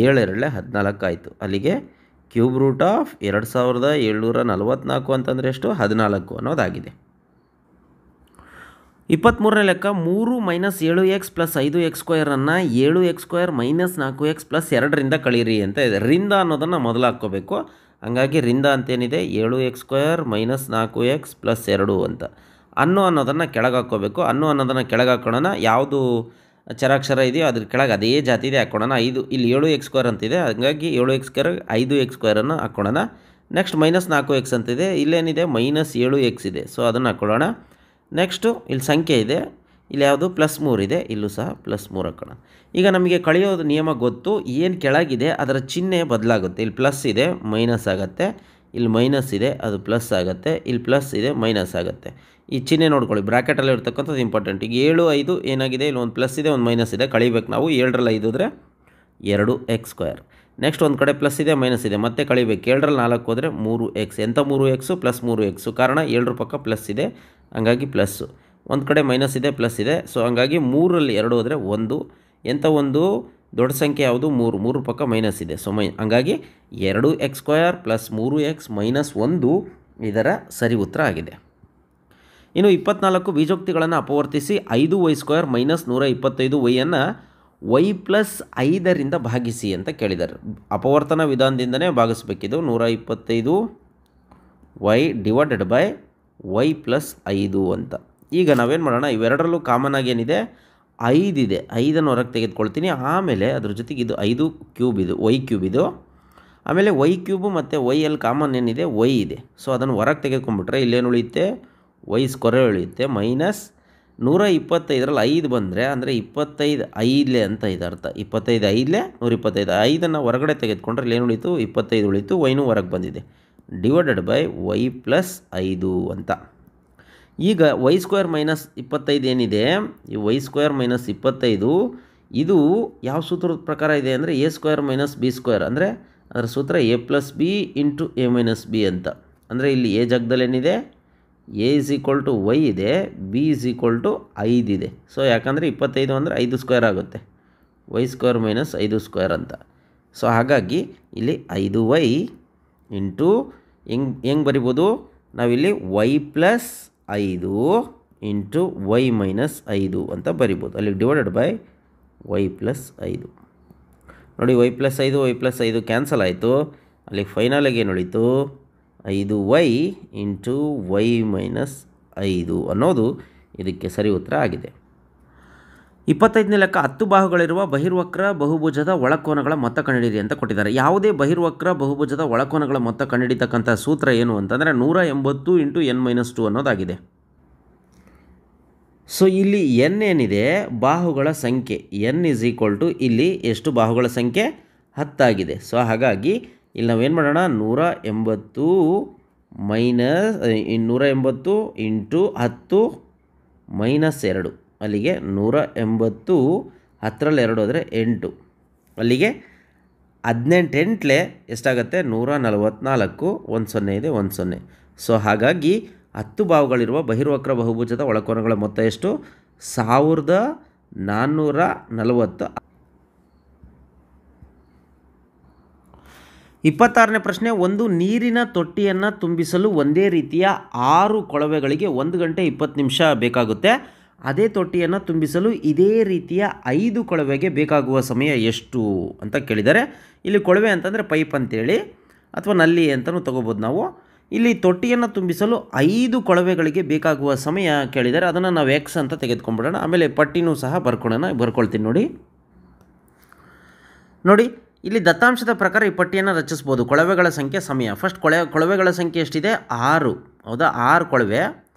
7 2 14 ಆಯಿತು. ಅಲ್ಲಿಗೆ ಕ್ಯೂಬ್ ರೂಟ್ ಆಫ್ 2744 ಅಂತಂದರೆ ಎಷ್ಟು? 14 ಅನ್ನೋದಾಗಿದೆ. 23ನೇ ಲೆಕ್ಕ, 3 - 7x + 5x² 7x² - 4x + 2ರಿಂದ ಕಳೀರಿ ಅಂತ ಇದೆ. ರಿಂದ ಅನ್ನೋದನ್ನು ಮೊದಲು ಹಾಕ್ಕೋಬೇಕು. ಹಂಗಾಗಿ ರಿಂದ ಅಂತೇನಿದೆ 7x² - 4x + 2 ಅಂತ. ಅನ್ನೋದನ್ನು ಕೆಳಗೆ ಹಾಕ್ಕೋಬೇಕು. ಅನ್ನೋದನ್ನು ಕೆಳಗೆ ಹಾಕೋಣ. ಯಾವುದು ಚರಾಕ್ಷರ ಇದೆಯೋ ಅದ್ರ ಕೆಳಗೆ ಅದೇ ಜಾತಿದೆ ಹಾಕ್ಕೊಳ್ಳೋಣ. 5 ಇಲ್ಲಿ 7x² ಅಂತಿದೆ, ಹಾಗಾಗಿ 7x² 5x² ಹಾಕ್ಕೊಳ್ಳೋಣ. ನೆಕ್ಸ್ಟ್ -4x ಅಂತಿದೆ, ಇಲ್ಲೇನಿದೆ -7x ಇದೆ, ಸೊ ಅದನ್ನು ಹಾಕ್ಕೊಳ್ಳೋಣ. ನೆಕ್ಸ್ಟು ಇಲ್ಲಿ ಸಂಖ್ಯೆ ಇದೆ, ಇಲ್ಲಿ ಯಾವುದು +3 ಇದೆ, ಇಲ್ಲೂ ಸಹ +3 ಹಾಕೋಣ. ಈಗ ನಮಗೆ ಕಳೆಯೋದು ನಿಯಮ ಗೊತ್ತು. ಏನು ಕೆಳಗಿದೆ ಅದರ ಚಿಹ್ನೆ ಬದಲಾಗುತ್ತೆ. ಇಲ್ಲಿ ಪ್ಲಸ್ ಇದೆ ಮೈನಸ್ ಆಗುತ್ತೆ, ಇಲ್ಲಿ ಮೈನಸ್ ಇದೆ ಅದು ಪ್ಲಸ್ ಆಗುತ್ತೆ, ಇಲ್ಲಿ ಪ್ಲಸ್ ಇದೆ ಮೈನಸ್ ಆಗುತ್ತೆ. ಈ ಚಿಹ್ನೆ ನೋಡ್ಕೊಳ್ಳಿ, ಬ್ರ್ಯಾಕೆಟಲ್ಲಿ ಇರ್ತಕ್ಕಂಥದ್ದು ಇಂಪಾರ್ಟೆಂಟ್. ಈಗ 7 5 ಏನಾಗಿದೆ, ಇಲ್ಲಿ ಒಂದು ಪ್ಲಸ್ ಇದೆ ಒಂದು ಮೈನಸ್ ಇದೆ, ಕಳಿಬೇಕು ನಾವು. 7ರಲ್ಲಿ 5 ಹೋದರೆ 2x². ನೆಕ್ಸ್ಟ್ ಒಂದು ಕಡೆ ಪ್ಲಸ್ ಇದೆ ಮೈನಸ್ ಇದೆ, ಮತ್ತೆ ಕಳಿಬೇಕು. 7ರಲ್ಲಿ 4 ಹೋದರೆ 3x. ಎಂಥ 3x? +3x. ಕಾರಣ 7ರ ಪಕ್ಕ ಪ್ಲಸ್ ಇದೆ, ಹಂಗಾಗಿ ಪ್ಲಸ್ಸು. ಒಂದು ಕಡೆ ಮೈನಸ್ ಇದೆ ಪ್ಲಸ್ ಇದೆ, ಸೊ ಹಂಗಾಗಿ 3ರಲ್ಲಿ 2 ಹೋದರೆ 1. ಎಂಥ ಒಂದು ದೊಡ್ಡ ಸಂಖ್ಯೆ ಯಾವುದು? 3 ಪಕ್ಕ ಮೈನಸ್ ಇದೆ, ಸೊ ಹಂಗಾಗಿ 2x² + 3x - 1 ಇದರ ಸರಿ ಉತ್ತರ ಆಗಿದೆ. ಇನ್ನು 24 ಬೀಜೋಕ್ತಿಗಳನ್ನು ಅಪವರ್ತಿಸಿ 5y² - 125y ಅನ್ನು y + 5ರಿಂದ ಭಾಗಿಸಿ ಅಂತ ಕೇಳಿದ್ದಾರೆ. ಅಪವರ್ತನ ವಿಧಾನದಿಂದನೇ ಭಾಗಿಸ್ಬೇಕಿದು. 125y / y + 5 ಅಂತ. ಈಗ ನಾವೇನು ಮಾಡೋಣ, ಇವೆರಡರಲ್ಲೂ ಕಾಮನ್ ಆಗಿ ಏನಿದೆ? 5 ಇದೆ. 5ಅನ್ನು ಹೊರಗೆ ತೆಗೆದುಕೊಳ್ತೀನಿ. ಆಮೇಲೆ ಅದ್ರ ಜೊತೆಗೆ ಇದು 5 ಕ್ಯೂಬ್ ಇದು y³ ಇದು. ಆಮೇಲೆ y³ ಮತ್ತು y ಕಾಮನ್ ಏನಿದೆ? y ಇದೆ. ಸೊ ಅದನ್ನು ಹೊರಗೆ ತೆಗೆದುಕೊಂಡ್ಬಿಟ್ರೆ ಇಲ್ಲೇನು ಉಳಿಯುತ್ತೆ? y² ಉಳಿಯುತ್ತೆ. -125ರಲ್ಲಿ 5 ಬಂದರೆ ಅಂದರೆ 25 5 ಅಂತ ಇದೆ ಅರ್ಥ. 25 5 125. 5ಅನ್ನು ಹೊರಗಡೆ ತೆಗೆದುಕೊಂಡ್ರೆ ಇಲ್ಲೇನು ಉಳಿತು? 25 ಉಳಿತು. ವೈನೂ ಹೊರಗೆ ಬಂದಿದೆ. / y + 5 ಅಂತ. ಈಗ y² - 25 ಏನಿದೆ, ಈ y² - 25 ಇದು ಯಾವ ಸೂತ್ರದ ಪ್ರಕಾರ ಇದೆ ಅಂದರೆ a² - b². ಅಂದರೆ ಅದರ ಸೂತ್ರ a + b × a - b ಅಂತ. ಅಂದರೆ ಇಲ್ಲಿ a ಜಾಗದಲ್ಲಿ ಏನಿದೆ? a = y ಇದೆ, b = 5 ಇದೆ. ಸೊ ಯಾಕಂದರೆ 25 ಅಂದರೆ 5² ಆಗುತ್ತೆ, y² - 5² ಅಂತ. ಸೊ ಹಾಗಾಗಿ ಇಲ್ಲಿ 5y ಇಂಟು ಹೆಂಗೆ ಬರಿಬೋದು ನಾವಿಲ್ಲಿ? y + 5 ಇಂಟು y - 5 ಅಂತ ಬರಿಬೋದು. ಅಲ್ಲಿ / y + 5 ನೋಡಿ. y + 5 y + 5 ಕ್ಯಾನ್ಸಲ್ ಆಯಿತು. ಅಲ್ಲಿ ಫೈನಲಾಗಿ ಏನು ಉಳಿತು? 5y ಇಂಟು y - 5 ಅನ್ನೋದು ಇದಕ್ಕೆ ಸರಿ ಉತ್ತರ ಆಗಿದೆ. 25ನೇ ಲೆಕ್ಕ, 10 ಬಾಹುಗಳಿರುವ ಬಹಿರ್ವಕ್ರ ಬಹುಭುಜದ ಒಳಕೋನಗಳ ಮೊತ್ತ ಕಂಡುಹಿಡಿಯಿರಿ ಅಂತ ಕೊಟ್ಟಿದ್ದಾರೆ. ಯಾವುದೇ ಬಹಿರ್ವಕ್ರ ಬಹುಭುಜದ ಒಳಕೋನಗಳ ಮೊತ್ತ ಕಂಡುಹಿಡಿತಕ್ಕಂಥ ಸೂತ್ರ ಏನು ಅಂತಂದರೆ 180 × n - 2 ಅನ್ನೋದಾಗಿದೆ. ಸೊ ಇಲ್ಲಿ ಎನ್ ಏನಿದೆ ಬಾಹುಗಳ ಸಂಖ್ಯೆ ಎನ್ ಇಸ್ ಈಕ್ವಲ್ ಟು ಇಲ್ಲಿ ಎಷ್ಟು ಬಾಹುಗಳ ಸಂಖ್ಯೆ 10 ಆಗಿದೆ. ಸೊ ಹಾಗಾಗಿ ಇಲ್ಲಿ ನಾವೇನು ಮಾಡೋಣ 180 ಮೈನಸ್ 180 ಇಂಟು 10 ಮೈನಸ್ 2 ಅಲ್ಲಿಗೆ 180 10ರಲ್ಲಿ 2 ಹೋದರೆ 8 ಅಲ್ಲಿಗೆ 18 ಎಂಟ್ಲೆ ಎಷ್ಟಾಗುತ್ತೆ 144 ಒಂದು 0 ಇದೆ 1 0. ಸೊ ಹಾಗಾಗಿ 10 ಬಾಹುಗಳಿರುವ ಬಹಿರ್ವಕ್ರ ಬಹುಭುಜದ ಒಳಕೋನಗಳ ಮೊತ್ತ ಎಷ್ಟು 1440. 26ನೇ ಪ್ರಶ್ನೆ, ಒಂದು ನೀರಿನ ತೊಟ್ಟಿಯನ್ನು ತುಂಬಿಸಲು ಒಂದೇ ರೀತಿಯ 6 ಕೊಳವೆಗಳಿಗೆ 1 ಗಂಟೆ 20 ನಿಮಿಷ ಬೇಕಾಗುತ್ತೆ. ಅದೇ ತೊಟ್ಟಿಯನ್ನು ತುಂಬಿಸಲು ಇದೇ ರೀತಿಯ 5 ಕೊಳವೆಗೆ ಬೇಕಾಗುವ ಸಮಯ ಎಷ್ಟು ಅಂತ ಕೇಳಿದ್ದಾರೆ. ಇಲ್ಲಿ ಕೊಳವೆ ಅಂತಂದರೆ ಪೈಪ್ ಅಂತೇಳಿ ಅಥವಾ ನಲ್ಲಿ ಅಂತಲೂ ತೊಗೋಬೋದು ನಾವು. ಇಲ್ಲಿ ತೊಟ್ಟಿಯನ್ನು ತುಂಬಿಸಲು 5 ಕೊಳವೆಗಳಿಗೆ ಬೇಕಾಗುವ ಸಮಯ ಕೇಳಿದ್ದಾರೆ. ಅದನ್ನು ನಾವು ಎಕ್ಸ್ ಅಂತ ತೆಗೆದುಕೊಂಡ್ಬಿಡೋಣ. ಆಮೇಲೆ ಪಟ್ಟಿನೂ ಸಹ ಬರ್ಕೊಳ್ತೀನಿ ನೋಡಿ ಇಲ್ಲಿ ದತ್ತಾಂಶದ ಪ್ರಕಾರ ಈ ಪಟ್ಟಿಯನ್ನು ರಚಿಸ್ಬೋದು. ಕೊಳವೆಗಳ ಸಂಖ್ಯೆ ಸಮಯ. ಫಸ್ಟ್ ಕೊಳವೆಗಳ ಸಂಖ್ಯೆ ಎಷ್ಟಿದೆ 6, ಹೌದಾ 6 ಕೊಳವೆ.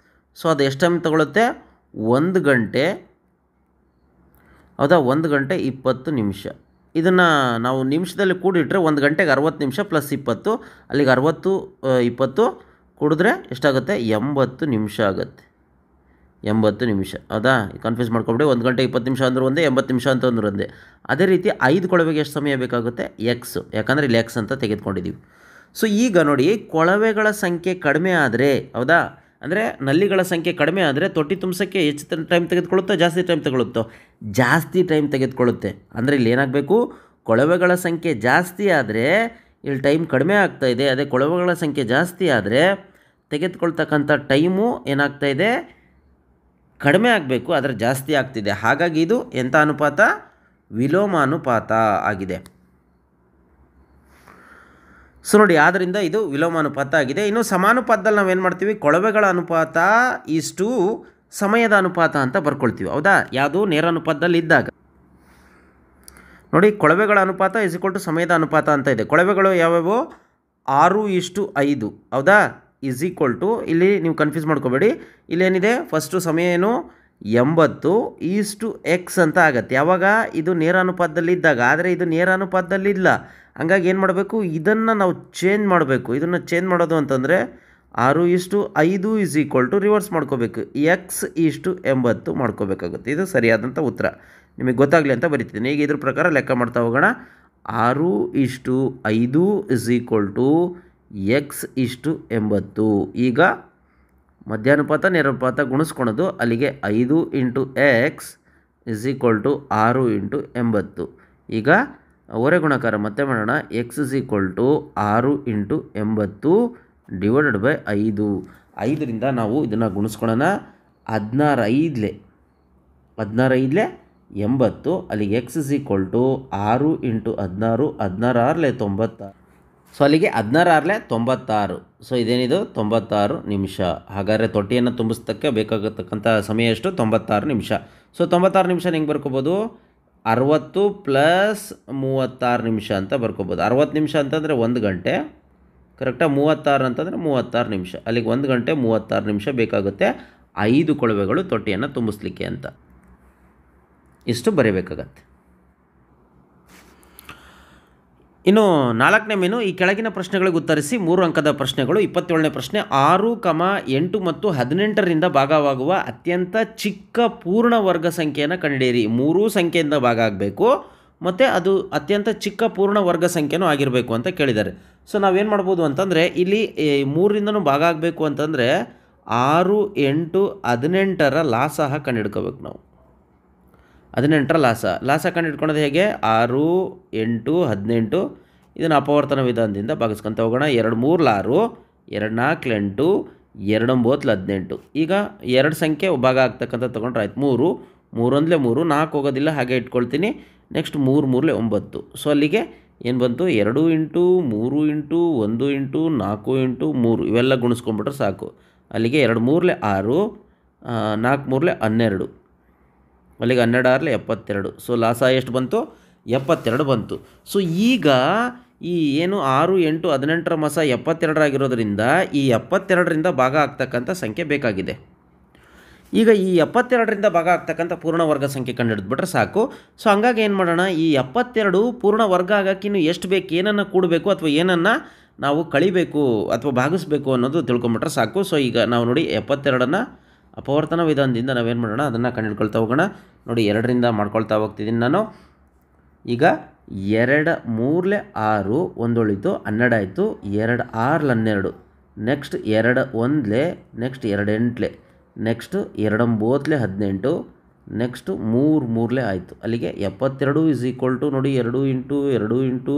ಸೊ ಅದು ಎಷ್ಟು ಟೈಮ್ ತಗೊಳುತ್ತೆ 1 ಗಂಟೆ, ಹೌದಾ 1 ಗಂಟೆ 20 ನಿಮಿಷ. ಇದನ್ನು ನಾವು ನಿಮಿಷದಲ್ಲಿ ಕೂಡಿಟ್ರೆ 1 ಗಂಟೆಗೆ 60 ನಿಮಿಷ ಪ್ಲಸ್ 20 ಅಲ್ಲಿಗೆ 60 20 ಕೂಡಿದ್ರೆ ಎಷ್ಟಾಗುತ್ತೆ 80 ನಿಮಿಷ ಆಗುತ್ತೆ. 80 ನಿಮಿಷ, ಹೌದಾ ಕನ್ಫ್ಯೂಸ್ ಮಾಡ್ಕೊಬಿಡಿ. 1 ಗಂಟೆ 20 ನಿಮಿಷ ಅಂದ್ರೆ ಒಂದೇ, 80 ನಿಮಿಷ ಅಂತ ಅಂದ್ರೆ ಒಂದೇ. ಅದೇ ರೀತಿ 5 ಕೊಳವೆಗೆ ಎಷ್ಟು ಸಮಯ ಬೇಕಾಗುತ್ತೆ ಎಕ್ಸ್, ಯಾಕಂದರೆ ಇಲ್ಲಿ ಎಕ್ಸ್ ಅಂತ ತೆಗೆದುಕೊಂಡಿದ್ದೀವಿ. ಸೊ ಈಗ ನೋಡಿ ಕೊಳವೆಗಳ ಸಂಖ್ಯೆ ಕಡಿಮೆ ಆದರೆ, ಹೌದಾ ಅಂದರೆ ನಲ್ಲಿಗಳ ಸಂಖ್ಯೆ ಕಡಿಮೆ ಆದರೆ ತೊಟ್ಟಿ ತುಂಬಿಸೋಕ್ಕೆ ಹೆಚ್ಚು ಟೈಮ್ ತೆಗೆದುಕೊಳ್ಳುತ್ತೋ ಜಾಸ್ತಿ ಟೈಮ್ ತಗೊಳ್ಳುತ್ತೋ ಜಾಸ್ತಿ ಟೈಮ್ ತೆಗೆದುಕೊಳ್ಳುತ್ತೆ. ಅಂದರೆ ಇಲ್ಲಿ ಏನಾಗಬೇಕು ಕೊಳವೆಗಳ ಸಂಖ್ಯೆ ಜಾಸ್ತಿ ಆದರೆ ಇಲ್ಲಿ ಟೈಮ್ ಕಡಿಮೆ ಆಗ್ತಾಯಿದೆ. ಅದೇ ಕೊಳವೆಗಳ ಸಂಖ್ಯೆ ಜಾಸ್ತಿ ಆದರೆ ತೆಗೆದುಕೊಳ್ತಕ್ಕಂಥ ಟೈಮು ಏನಾಗ್ತಾಯಿದೆ ಕಡಿಮೆ ಆಗಬೇಕು, ಆದರೆ ಜಾಸ್ತಿ ಆಗ್ತಿದೆ. ಹಾಗಾಗಿ ಇದು ಎಂಥ ಅನುಪಾತ ವಿಲೋಮಾನುಪಾತ ಆಗಿದೆ. ಸೊ ನೋಡಿ ಆದ್ದರಿಂದ ಇದು ವಿಲೋಮಾನುಪಾತ ಆಗಿದೆ. ಇನ್ನು ಸಮಾನುಪಾತದಲ್ಲಿ ನಾವೇನು ಮಾಡ್ತೀವಿ ಕೊಳವೆಗಳ ಅನುಪಾತ ಇಷ್ಟು ಸಮಯದ ಅನುಪಾತ ಅಂತ ಬರ್ಕೊಳ್ತೀವಿ, ಹೌದಾ ಯಾವುದು ನೇರ ಅನುಪಾತದಲ್ಲಿ ಇದ್ದಾಗ. ನೋಡಿ ಕೊಳವೆಗಳ ಅನುಪಾತ ಇಸ್ ಈಕ್ವಲ್ ಟು ಸಮಯದ ಅನುಪಾತ ಅಂತ ಇದೆ. ಕೊಳವೆಗಳು ಯಾವ್ಯಾವು 6:5, ಹೌದಾ ಇಸ್ ಈಕ್ವಲ್ ಟು ಇಲ್ಲಿ ನೀವು ಕನ್ಫ್ಯೂಸ್ ಮಾಡ್ಕೋಬೇಡಿ. ಇಲ್ಲೇನಿದೆ ಫಸ್ಟು ಸಮಯ ಏನು 80:x ಅಂತ ಆಗುತ್ತೆ ಯಾವಾಗ ಇದು ನೇರ ಅನುಪಾತದಲ್ಲಿ ಇದ್ದಾಗ. ಆದರೆ ಇದು ನೇರ ಅನುಪಾತದಲ್ಲಿ ಇಲ್ಲ, ಹಂಗಾಗಿ ಏನು ಮಾಡಬೇಕು ಇದನ್ನು ನಾವು ಚೇಂಜ್ ಮಾಡಬೇಕು. ಇದನ್ನು ಚೇಂಜ್ ಮಾಡೋದು ಅಂತಂದರೆ 6:5 ಇಸ್ ಈಕ್ವಲ್ ಟು ರಿವರ್ಸ್ ಮಾಡ್ಕೋಬೇಕು x:80 ಮಾಡ್ಕೋಬೇಕಾಗುತ್ತೆ. ಇದು ಸರಿಯಾದಂಥ ಉತ್ತರ. ನಿಮಗೆ ಗೊತ್ತಾಗಲಿ ಅಂತ ಬರೀತಿದ್ದೀನಿ. ಈಗ ಇದ್ರ ಪ್ರಕಾರ ಲೆಕ್ಕ ಮಾಡ್ತಾ ಹೋಗೋಣ. 6:5 ಇಸ್ ಈಕ್ವಲ್ ಟು x:80. ಈಗ ಮಧ್ಯಾನುಪಾತ ನೇರಾನುಪಾತ ಗುಣಿಸ್ಕೊಳೋದು, ಅಲ್ಲಿಗೆ 5 × x ಇಸ್ ಈಕ್ವಲ್ ಟು 6 × 80. ಈಗ ಹೊರೆ ಗುಣಕಾರ ಮತ್ತೆ ಮಾಡೋಣ. x is equal to 6 × 80 divided by 5. 5ರಿಂದ ನಾವು ಇದನ್ನು ಗುಣಿಸ್ಕೊಳ್ಳೋಣ. 16 5 80 ಅಲ್ಲಿಗೆ x is equal to 6 × 16 16 96. So ಅಲ್ಲಿಗೆ 16 96. ಸೊ ಇದೇನಿದು 96 ನಿಮಿಷ. ಹಾಗಾದರೆ ತೊಟ್ಟಿಯನ್ನು ತುಂಬಿಸೋದಕ್ಕೆ ಬೇಕಾಗತಕ್ಕಂಥ ಸಮಯ ಎಷ್ಟು 96 ನಿಮಿಷ. ಸೊ 96 ನಿಮಿಷ ಹೆಂಗೆ ಬರ್ಕೋಬೋದು 60 + 36 ನಿಮಿಷ ಅಂತ ಬರ್ಕೋಬೋದು. 60 ನಿಮಿಷ ಅಂತಂದರೆ 1 ಗಂಟೆ ಕರೆಕ್ಟಾಗಿ, 36 ಅಂತಂದರೆ 36 ನಿಮಿಷ. ಅಲ್ಲಿಗೆ 1 ಗಂಟೆ 36 ನಿಮಿಷ ಬೇಕಾಗುತ್ತೆ 5 ಕೊಳವೆಗಳು ತೊಟ್ಟಿಯನ್ನು ತುಂಬಿಸ್ಲಿಕ್ಕೆ ಅಂತ. ಇಷ್ಟು ಬರೀಬೇಕಾಗತ್ತೆ. ಇನ್ನು 4ನೇ ಮೇನು, ಈ ಕೆಳಗಿನ ಪ್ರಶ್ನೆಗಳಿಗೆ ಉತ್ತರಿಸಿ 3 ಅಂಕದ ಪ್ರಶ್ನೆಗಳು. 27ನೇ ಪ್ರಶ್ನೆ, 6, 8 ಮತ್ತು 18ರಿಂದ ಭಾಗವಾಗುವ ಅತ್ಯಂತ ಚಿಕ್ಕ ಪೂರ್ಣ ವರ್ಗ ಸಂಖ್ಯೆಯನ್ನು ಕಂಡುಹಿಡಿಯಿರಿ. 3 ಸಂಖ್ಯೆಯಿಂದ ಭಾಗ ಆಗಬೇಕು ಮತ್ತು ಅದು ಅತ್ಯಂತ ಚಿಕ್ಕ ಪೂರ್ಣ ವರ್ಗ ಸಂಖ್ಯೆನೂ ಆಗಿರಬೇಕು ಅಂತ ಕೇಳಿದ್ದಾರೆ. ಸೊ ನಾವೇನು ಮಾಡ್ಬೋದು ಅಂತಂದರೆ ಇಲ್ಲಿ 3ರಿಂದನೂ ಭಾಗ ಆಗಬೇಕು ಅಂತಂದರೆ 6, 8, 18ರ ಲಾಸಹ ಕಂಡುಹಿಡ್ಕೋಬೇಕು ನಾವು. 18ರ ಲಾಸ ಕಂಡುಹಿಡ್ಕೊಳೋದು ಹೇಗೆ 6, 8, 18 ಇದನ್ನು ಅಪವರ್ತನ ವಿಧಾನದಿಂದ ಭಾಗಿಸ್ಕೊತ ಹೋಗೋಣ. 2 3 6, 2 4 8, 2 9 18. ಈಗ 2 ಸಂಖ್ಯೆ ಭಾಗ ಆಗ್ತಕ್ಕಂಥ ತೊಗೊಂಡ್ರೆ ಆಯ್ತು. 3 3 1 3, 4 ಹೋಗೋದಿಲ್ಲ ಹಾಗೆ ಇಟ್ಕೊಳ್ತೀನಿ. ನೆಕ್ಸ್ಟ್ 3 3 9. ಸೊ ಅಲ್ಲಿಗೆ ಏನು ಬಂತು 2 × 3 × 1 × 4 × 3 ಇವೆಲ್ಲ ಗುಣಿಸ್ಕೊಂಡ್ಬಿಟ್ರೆ ಸಾಕು. ಅಲ್ಲಿಗೆ 2 3 6, 4 3 12, ಅಲ್ಲಿಗೆ 12 6 72. ಸೊ ಲಾಸ ಎಷ್ಟು ಬಂತು 72 ಬಂತು. ಸೊ ಈಗ ಈ ಏನು 6, 8, 18ರ ಮೊಸ 72 ಆಗಿರೋದ್ರಿಂದ ಈ 72ರಿಂದ ಭಾಗ ಆಗ್ತಕ್ಕಂಥ ಸಂಖ್ಯೆ ಬೇಕಾಗಿದೆ. ಈಗ ಈ 72ರಿಂದ ಭಾಗ ಆಗ್ತಕ್ಕಂಥ ಪೂರ್ಣ ವರ್ಗ ಸಂಖ್ಯೆ ಕಂಡುಹಿಡಿದ್ಬಿಟ್ರೆ ಸಾಕು. ಸೊ ಹಂಗಾಗಿ ಏನು ಮಾಡೋಣ, ಈ 72 ಪೂರ್ಣ ವರ್ಗ ಆಗಕ್ಕೆ ಇನ್ನು ಎಷ್ಟು ಬೇಕು, ಏನನ್ನು ಕೂಡಬೇಕು ಅಥವಾ ಏನನ್ನು ನಾವು ಕಳಿಬೇಕು ಅಥವಾ ಭಾಗಿಸ್ಬೇಕು ಅನ್ನೋದು ತಿಳ್ಕೊಂಬಿಟ್ರೆ ಸಾಕು. ಸೊ ಈಗ ನಾವು ನೋಡಿ 72ನ್ನು ಅಪವರ್ತನ ವಿಧಾನದಿಂದ ನಾವೇನು ಮಾಡೋಣ, ಅದನ್ನು ಕಂಡುಹಿಡ್ಕೊಳ್ತಾ ಹೋಗೋಣ. ನೋಡಿ 2ರಿಂದ ಮಾಡ್ಕೊಳ್ತಾ ಹೋಗ್ತಿದ್ದೀನಿ ನಾನು. ಈಗ 2 3 6 ಒಂದೊಳಿತು 12 ಆಯಿತು, 2 6 12, ನೆಕ್ಸ್ಟ್ 2 1 ನೆಕ್ಸ್ಟ್ 2 8, ನೆಕ್ಸ್ಟ್ 2 9 18, ನೆಕ್ಸ್ಟ್ 3 3 ಆಯಿತು. ಅಲ್ಲಿಗೆ 72 ಇಸ್ ಈಕ್ವಲ್ ಟು ನೋಡಿ 2 ಇಂಟು 2 ಇಂಟು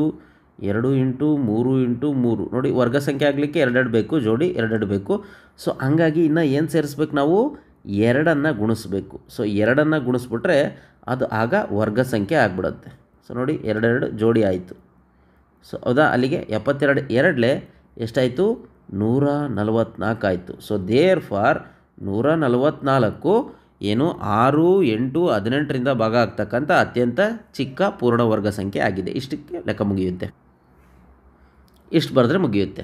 2 ಇಂಟು 3 ಇಂಟು 3. ನೋಡಿ ವರ್ಗ ಸಂಖ್ಯೆ ಆಗಲಿಕ್ಕೆ 2 ಬೇಕು, ಜೋಡಿ 2 ಬೇಕು. ಸೊ ಹಂಗಾಗಿ ಇನ್ನು ಏನು ಸೇರಿಸ್ಬೇಕು ನಾವು, 2 ಗುಣಿಸ್ಬೇಕು. ಸೊ 2 ಗುಣಿಸ್ಬಿಟ್ರೆ ಅದು ಆಗ ವರ್ಗ ಸಂಖ್ಯೆ ಆಗಿಬಿಡುತ್ತೆ. ಸೊ ನೋಡಿ 2 ಜೋಡಿ ಆಯಿತು. ಸೊ ಹೌದಾ, ಅಲ್ಲಿಗೆ 72 2 ಎಷ್ಟಾಯಿತು, 144 ಆಯಿತು. ಸೊ ದೇರ್ ಫಾರ್ 144 ಏನು 6 8 18ರಿಂದ ಭಾಗ ಆಗ್ತಕ್ಕಂಥ ಅತ್ಯಂತ ಚಿಕ್ಕ ಪೂರ್ಣ ವರ್ಗ ಸಂಖ್ಯೆ ಆಗಿದೆ. ಇಷ್ಟಕ್ಕೆ ಲೆಕ್ಕ ಮುಗಿಯುತ್ತೆ, ಇಷ್ಟು ಬರೆದ್ರೆ ಮುಗಿಯುತ್ತೆ.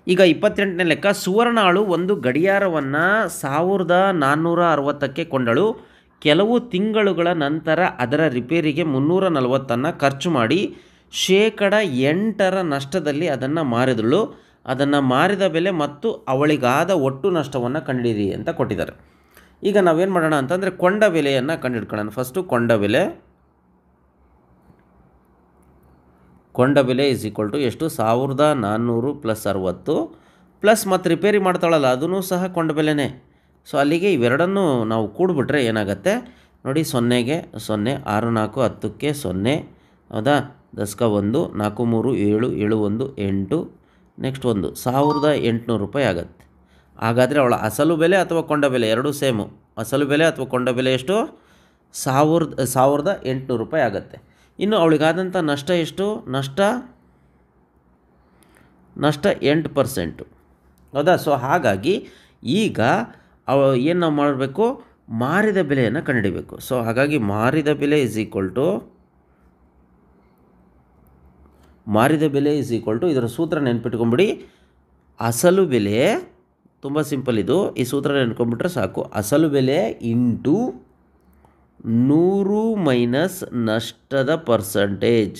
ಈಗ 28ನೇ ಲೆಕ್ಕ, ಸುವರ್ಣಾಳು ಒಂದು ಗಡಿಯಾರವನ್ನು 1460ಕ್ಕೆ ಕೊಂಡಳು. ಕೆಲವು ತಿಂಗಳುಗಳ ನಂತರ ಅದರ ರಿಪೇರಿಗೆ 340 ಖರ್ಚು ಮಾಡಿ ಶೇಕಡ 8 ನಷ್ಟದಲ್ಲಿ ಅದನ್ನು ಮಾರಿದಳು. ಅದನ್ನು ಮಾರಿದ ಬೆಲೆ ಮತ್ತು ಅವಳಿಗಾದ ಒಟ್ಟು ನಷ್ಟವನ್ನು ಕಂಡುಹಿಡಿಯಿರಿ ಅಂತ ಕೊಟ್ಟಿದ್ದಾರೆ. ಈಗ ನಾವೇನು ಮಾಡೋಣ ಅಂತಂದರೆ ಕೊಂಡ ಬೆಲೆಯನ್ನು ಕಂಡುಹಿಡ್ಕೊಳ್ಳೋಣ. ಫಸ್ಟು ಕೊಂಡ ಬೆಲೆ ಇಸ್ ಈಕ್ವಲ್ ಟು ಎಷ್ಟು, 1400 ಪ್ಲಸ್ 60 ಪ್ಲಸ್ ಮತ್ತು ರಿಪೇರಿ ಮಾಡ್ತಾಳಲ್ಲ ಅದೂ ಸಹ ಕೊಂಡ ಬೆಲೆನೇ. ಸೊ ಅಲ್ಲಿಗೆ ಇವೆರಡನ್ನೂ ನಾವು ಕೂಡಿಬಿಟ್ರೆ ಏನಾಗುತ್ತೆ ನೋಡಿ, 0ಗೆ 0, 6 4 10ಕ್ಕೆ 0, ಹೌದಾ, 10ಕ್ಕೆ 1, 4 3 7 7 1 8, ನೆಕ್ಸ್ಟ್ 1 1800 ರೂಪಾಯಿ ಆಗುತ್ತೆ. ಹಾಗಾದರೆ ಅವಳ ಅಸಲು ಬೆಲೆ ಅಥವಾ ಕೊಂಡ ಬೆಲೆ ಎರಡೂ ಸೇಮು. ಅಸಲು ಬೆಲೆ ಅಥವಾ ಕೊಂಡ ಬೆಲೆ ಎಷ್ಟು, 1800 ರೂಪಾಯಿ ಆಗುತ್ತೆ. ಇನ್ನು ಅವಳಿಗಾದಂಥ ನಷ್ಟ ಎಷ್ಟು, ನಷ್ಟ 8%, ಹೌದಾ. ಸೊ ಹಾಗಾಗಿ ಈಗ ಏನು ನಾವು ಮಾಡಬೇಕು, ಮಾರಿದ ಬೆಲೆಯನ್ನು ಕಂಡುಹಿಡಿಬೇಕು. ಸೊ ಹಾಗಾಗಿ ಮಾರಿದ ಬೆಲೆ ಇಸ್ ಈಕ್ವಲ್ ಟು ಇದರ ಸೂತ್ರ ನೆನ್ಪಿಟ್ಕೊಂಬಿಡಿ, ಅಸಲು ಬೆಲೆ, ತುಂಬ ಸಿಂಪಲ್ ಇದು, ಈ ಸೂತ್ರ ನೆನ್ಕೊಂಡ್ಬಿಟ್ರೆ ಸಾಕು. ಅಸಲು ಬೆಲೆ ಇಂಟು 100 ಮೈನಸ್ ನಷ್ಟದ ಪರ್ಸಂಟೇಜ್,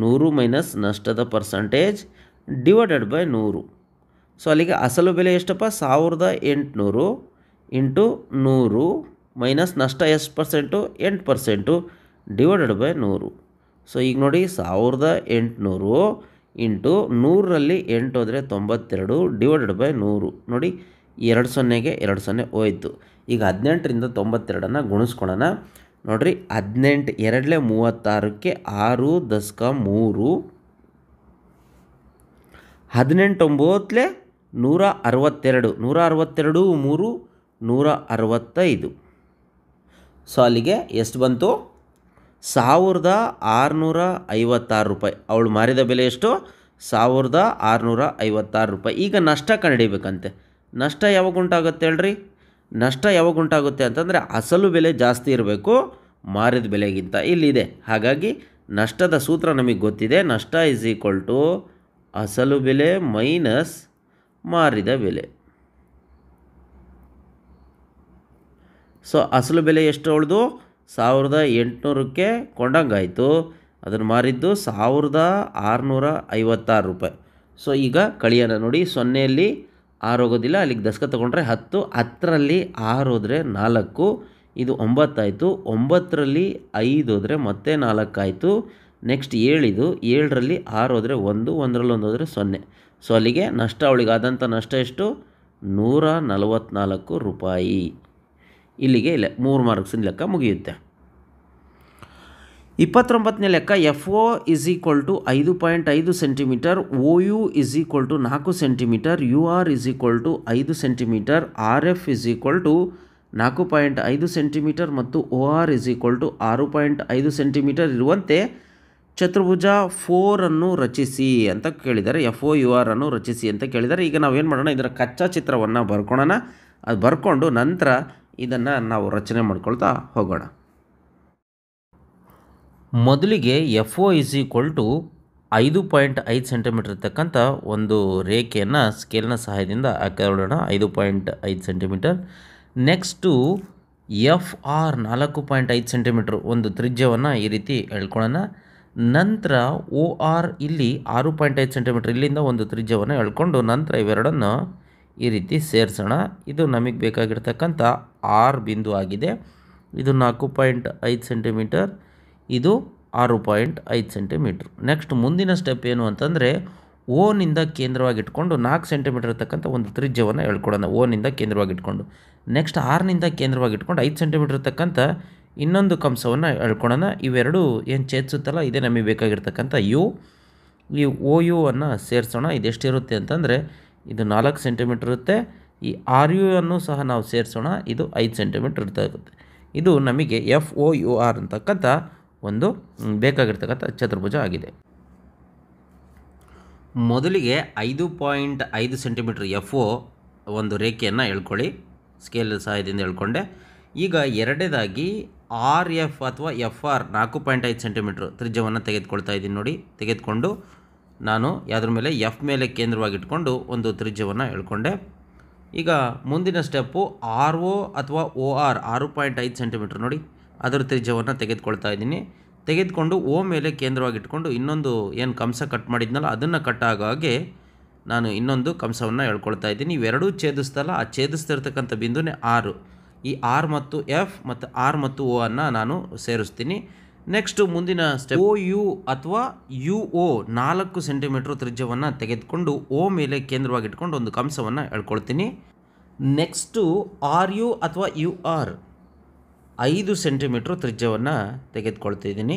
100 ಮೈನಸ್ ನಷ್ಟದ ಪರ್ಸಂಟೇಜ್ ಡಿವೈಡೆಡ್ ಬೈ 100. ಸೊ ಅಲ್ಲಿಗೆ ಅಸಲು ಬೆಲೆ ಎಷ್ಟಪ್ಪ, 1800 ಇಂಟು 100 ಮೈನಸ್ ನಷ್ಟ ಎಷ್ಟು ಪರ್ಸೆಂಟು, 8% ಡಿವೈಡೆಡ್ ಬೈ 100. ಸೊ ಈಗ ನೋಡಿ 1800 ಇಂಟು 100ರಲ್ಲಿ 8 ಹೋದರೆ 92 ಡಿವೈಡೆಡ್ ಬೈ 100. ನೋಡಿ 2 0ಗೆ 2 0 ಹೋಯಿತು. ಈಗ 18ರಿಂದ 92ನ್ನು ಗುಣಿಸ್ಕೊಳ್ಳೋಣ. ನೋಡಿರಿ 18 2 36ಕ್ಕೆ 6 10ಕ್ಕೆ 3, 18 9 162, 162 3 165. ಸೊ ಅಲ್ಲಿಗೆ ಎಷ್ಟು ಬಂತು, 1656 ರೂಪಾಯಿ. ಅವಳು ಮಾರಿದ ಬೆಲೆ ಎಷ್ಟು, 1656 ರೂಪಾಯಿ. ಈಗ ನಷ್ಟ ಕಂಡುಹಿಡಿಬೇಕಂತೆ. ನಷ್ಟ ಯಾವಾಗ ಉಂಟಾಗುತ್ತೆ ಹೇಳ್ರಿ, ನಷ್ಟ ಯಾವಾಗ ಉಂಟಾಗುತ್ತೆ ಅಂತಂದರೆ ಅಸಲು ಬೆಲೆ ಜಾಸ್ತಿ ಇರಬೇಕು ಮಾರಿದ ಬೆಲೆಗಿಂತ, ಇಲ್ಲಿದೆ. ಹಾಗಾಗಿ ನಷ್ಟದ ಸೂತ್ರ ನಮಗೆ ಗೊತ್ತಿದೆ, ನಷ್ಟ ಇಸ್ ಈಕ್ವಲ್ ಟು ಅಸಲು ಬೆಲೆ ಮೈನಸ್ ಮಾರಿದ ಬೆಲೆ. ಸೊ ಅಸಲು ಬೆಲೆ ಎಷ್ಟು ಅವಳದು, 1800ಕ್ಕೆ ಕೊಂಡಂಗಾಯಿತು, ಅದನ್ನು ಮಾರಿದ್ದು 1656 ರೂಪಾಯಿ. ಸೊ ಈಗ ಕಳಿಯೋಣ ನೋಡಿ, 0ಯಲ್ಲಿ 6 ಹೋಗೋದಿಲ್ಲ, ಅಲ್ಲಿಗೆ ದಶಕ ತೊಗೊಂಡ್ರೆ 10, 10ರಲ್ಲಿ 6 ಹೋದರೆ 4, ಇದು 9 ಆಯಿತು, 9ರಲ್ಲಿ 5 ಹೋದರೆ ಮತ್ತೆ 4 ಆಯಿತು, ನೆಕ್ಸ್ಟ್ 7, ಇದು 7ರಲ್ಲಿ 6 ಹೋದರೆ 1, 1ರಲ್ಲಿ 1 ಹೋದರೆ 0. ಸೊ ಅಲ್ಲಿಗೆ ನಷ್ಟ, ಅವಳಿಗಾದಂಥ ನಷ್ಟ ಎಷ್ಟು, 144 ರೂಪಾಯಿ. ಇಲ್ಲಿಗೆ 3 ಮಾರ್ಕ್ಸಿನ ಲೆಕ್ಕ ಮುಗಿಯುತ್ತೆ. 29ನೇ ಲೆಕ್ಕ, FO is equal to 5.5 centimetre, OU is equal to 4 centimetre, UR is equal to 5 centimetre, RF is equal to 4.5 centimetre ಮತ್ತು OR is equal to 6.5 centimetre ಇರುವಂತೆ ಚತುರ್ಭುಜ 4 ರಚಿಸಿ ಅಂತ ಕೇಳಿದ್ದಾರೆ. FOUR ಅನ್ನು ರಚಿಸಿ ಅಂತ ಕೇಳಿದ್ದಾರೆ. ಈಗ ನಾವೇನು ಮಾಡೋಣ, ಇದರ ಕಚ್ಚಾ ಚಿತ್ರವನ್ನು ಬರ್ಕೊಳ್ಳೋಣ. ಅದು ಬರ್ಕೊಂಡು ನಂತರ ಇದನ್ನು ನಾವು ರಚನೆ ಮಾಡ್ಕೊಳ್ತಾ ಹೋಗೋಣ. ಮೊದಲಿಗೆ FO is equal to 5.5 centimetre ಇರ್ತಕ್ಕಂಥ ಒಂದು ರೇಖೆಯನ್ನು ಸ್ಕೇಲ್ನ ಸಹಾಯದಿಂದ ಹಾಕೊಳ್ಳೋಣ. 5.5 ಸೆಂಟಿಮೀಟರ್. ನೆಕ್ಸ್ಟು FR 4.5 ಸೆಂಟಿಮೀಟ್ರ್ ಒಂದು ತ್ರಿಜ್ಯವನ್ನು ಈ ರೀತಿ ಎಳ್ಕೊಳ್ಳೋಣ. ನಂತರ OR ಇಲ್ಲಿ 6.5 ಸೆಂಟಿಮೀಟ್ರ್ ಇಲ್ಲಿಂದ ಒಂದು ತ್ರಿಜ್ಯವನ್ನು ಎಳ್ಕೊಂಡು ನಂತರ ಇವೆರಡನ್ನು ಈ ರೀತಿ ಸೇರಿಸೋಣ. ಇದು ನಮಗೆ ಬೇಕಾಗಿರ್ತಕ್ಕಂಥ R ಬಿಂದು ಆಗಿದೆ. ಇದು 4.5 ಸೆಂಟಿಮೀಟರ್, ಇದು 6.5 ಸೆಂಟಿಮೀಟ್ರ್. ನೆಕ್ಸ್ಟ್ ಮುಂದಿನ ಸ್ಟೆಪ್ ಏನು ಅಂತಂದರೆ ಓನಿಂದ ಕೇಂದ್ರವಾಗಿಟ್ಕೊಂಡು 4 ಸೆಂಟಿಮೀಟರ್ ಇರ್ತಕ್ಕಂಥ ಒಂದು ತ್ರಿಜ್ಯವನ್ನು ಎಳ್ಕೊಳ್ಳೋಣ. ಓನಿಂದ ಕೇಂದ್ರವಾಗಿಟ್ಕೊಂಡು ನೆಕ್ಸ್ಟ್ ಆರ್ನಿಂದ ಕೇಂದ್ರವಾಗಿಟ್ಕೊಂಡು 5 ಸೆಂಟಿಮೀಟರ್ ಇರ್ತಕ್ಕಂಥ ಇನ್ನೊಂದು ಕಂಸವನ್ನು ಎಳ್ಕೊಳ್ಳೋಣ. ಇವೆರಡು ಏನು ಛೇದಿಸುತ್ತಲ್ಲ ಇದೇ ನಮಗೆ ಬೇಕಾಗಿರ್ತಕ್ಕಂಥ ಯು. ಈ OU ಅನ್ನು ಸೇರಿಸೋಣ. ಇದೆಷ್ಟಿರುತ್ತೆ ಅಂತಂದರೆ ಇದು 4 ಸೆಂಟಿಮೀಟ್ರ್ ಇರುತ್ತೆ. ಈ RU ಅನ್ನು ಸಹ ನಾವು ಸೇರಿಸೋಣ. ಇದು 5 ಸೆಂಟಿಮೀಟ್ರ್ ಇರುತ್ತೆ. ಇದು ನಮಗೆ FOUR ಅಂತಕ್ಕಂಥ ಒಂದು ಬೇಕಾಗಿರ್ತಕ್ಕಂಥ ಚತುರ್ಭುಜ ಆಗಿದೆ. ಮೊದಲಿಗೆ 5.5 ಸೆಂಟಿಮೀಟ್ರ್ FO ಒಂದು ರೇಖೆಯನ್ನು ಎಳ್ಕೊಳ್ಳಿ. ಸ್ಕೇಲ್ ಸಹಾಯದಿಂದ ಎಳ್ಕೊಂಡೆ. ಈಗ ಎರಡನೇದಾಗಿ RF ಅಥವಾ FR 4.5 ಸೆಂಟಿಮೀಟ್ರ್ ತ್ರಿಜ್ಯವನ್ನು ತೆಗೆದುಕೊಳ್ತಾ ಇದ್ದೀನಿ ನೋಡಿ. ತೆಗೆದುಕೊಂಡು ನಾನು ಯಾವುದ್ರ ಮೇಲೆ F ಮೇಲೆ ಕೇಂದ್ರವಾಗಿಟ್ಕೊಂಡು ಒಂದು ತ್ರಿಜ್ಯವನ್ನು ಎಳ್ಕೊಂಡೆ. ಈಗ ಮುಂದಿನ ಸ್ಟೆಪ್ಪು RO ಅಥವಾ OR 6.5 ಸೆಂಟಿಮೀಟ್ರ್ ನೋಡಿ ಅದರ ತ್ರಿಜ್ಯವನ್ನು ತೆಗೆದುಕೊಳ್ತಾ ಇದ್ದೀನಿ. ತೆಗೆದುಕೊಂಡು O ಮೇಲೆ ಕೇಂದ್ರವಾಗಿಟ್ಕೊಂಡು ಇನ್ನೊಂದು ಏನು ಕಂಸ ಕಟ್ ಮಾಡಿದ್ನಲ್ಲ ಅದನ್ನು ಕಟ್ ಆಗೋ ಹಾಗೆ ನಾನು ಇನ್ನೊಂದು ಕಂಸವನ್ನು ಎಳ್ಕೊಳ್ತಾ ಇದ್ದೀನಿ. ಇವೆರಡೂ ಛೇದಿಸ್ತಲ್ಲ ಆ ಛೇದಿಸ್ತಿರ್ತಕ್ಕಂಥ ಬಿಂದುನೇ R. ಈ R ಮತ್ತು F ಮತ್ತು R ಮತ್ತು O ಅನ್ನು ನಾನು ಸೇರಿಸ್ತೀನಿ. ನೆಕ್ಸ್ಟು ಮುಂದಿನ ಸ್ಟೆಪ್ OU ಅಥವಾ UO 4 ಸೆಂಟಿಮೀಟ್ರ್ ತ್ರಿಜ್ಯವನ್ನು ತೆಗೆದುಕೊಂಡು O ಮೇಲೆ ಕೇಂದ್ರವಾಗಿಟ್ಕೊಂಡು ಒಂದು ಕಂಸವನ್ನು ಎಳ್ಕೊಳ್ತೀನಿ. ನೆಕ್ಸ್ಟು RU ಅಥವಾ UR 5 ಸೆಂಟಿಮೀಟ್ರ್ ತ್ರಿಜ್ಯವನ್ನು ತೆಗೆದುಕೊಳ್ತಿದ್ದೀನಿ.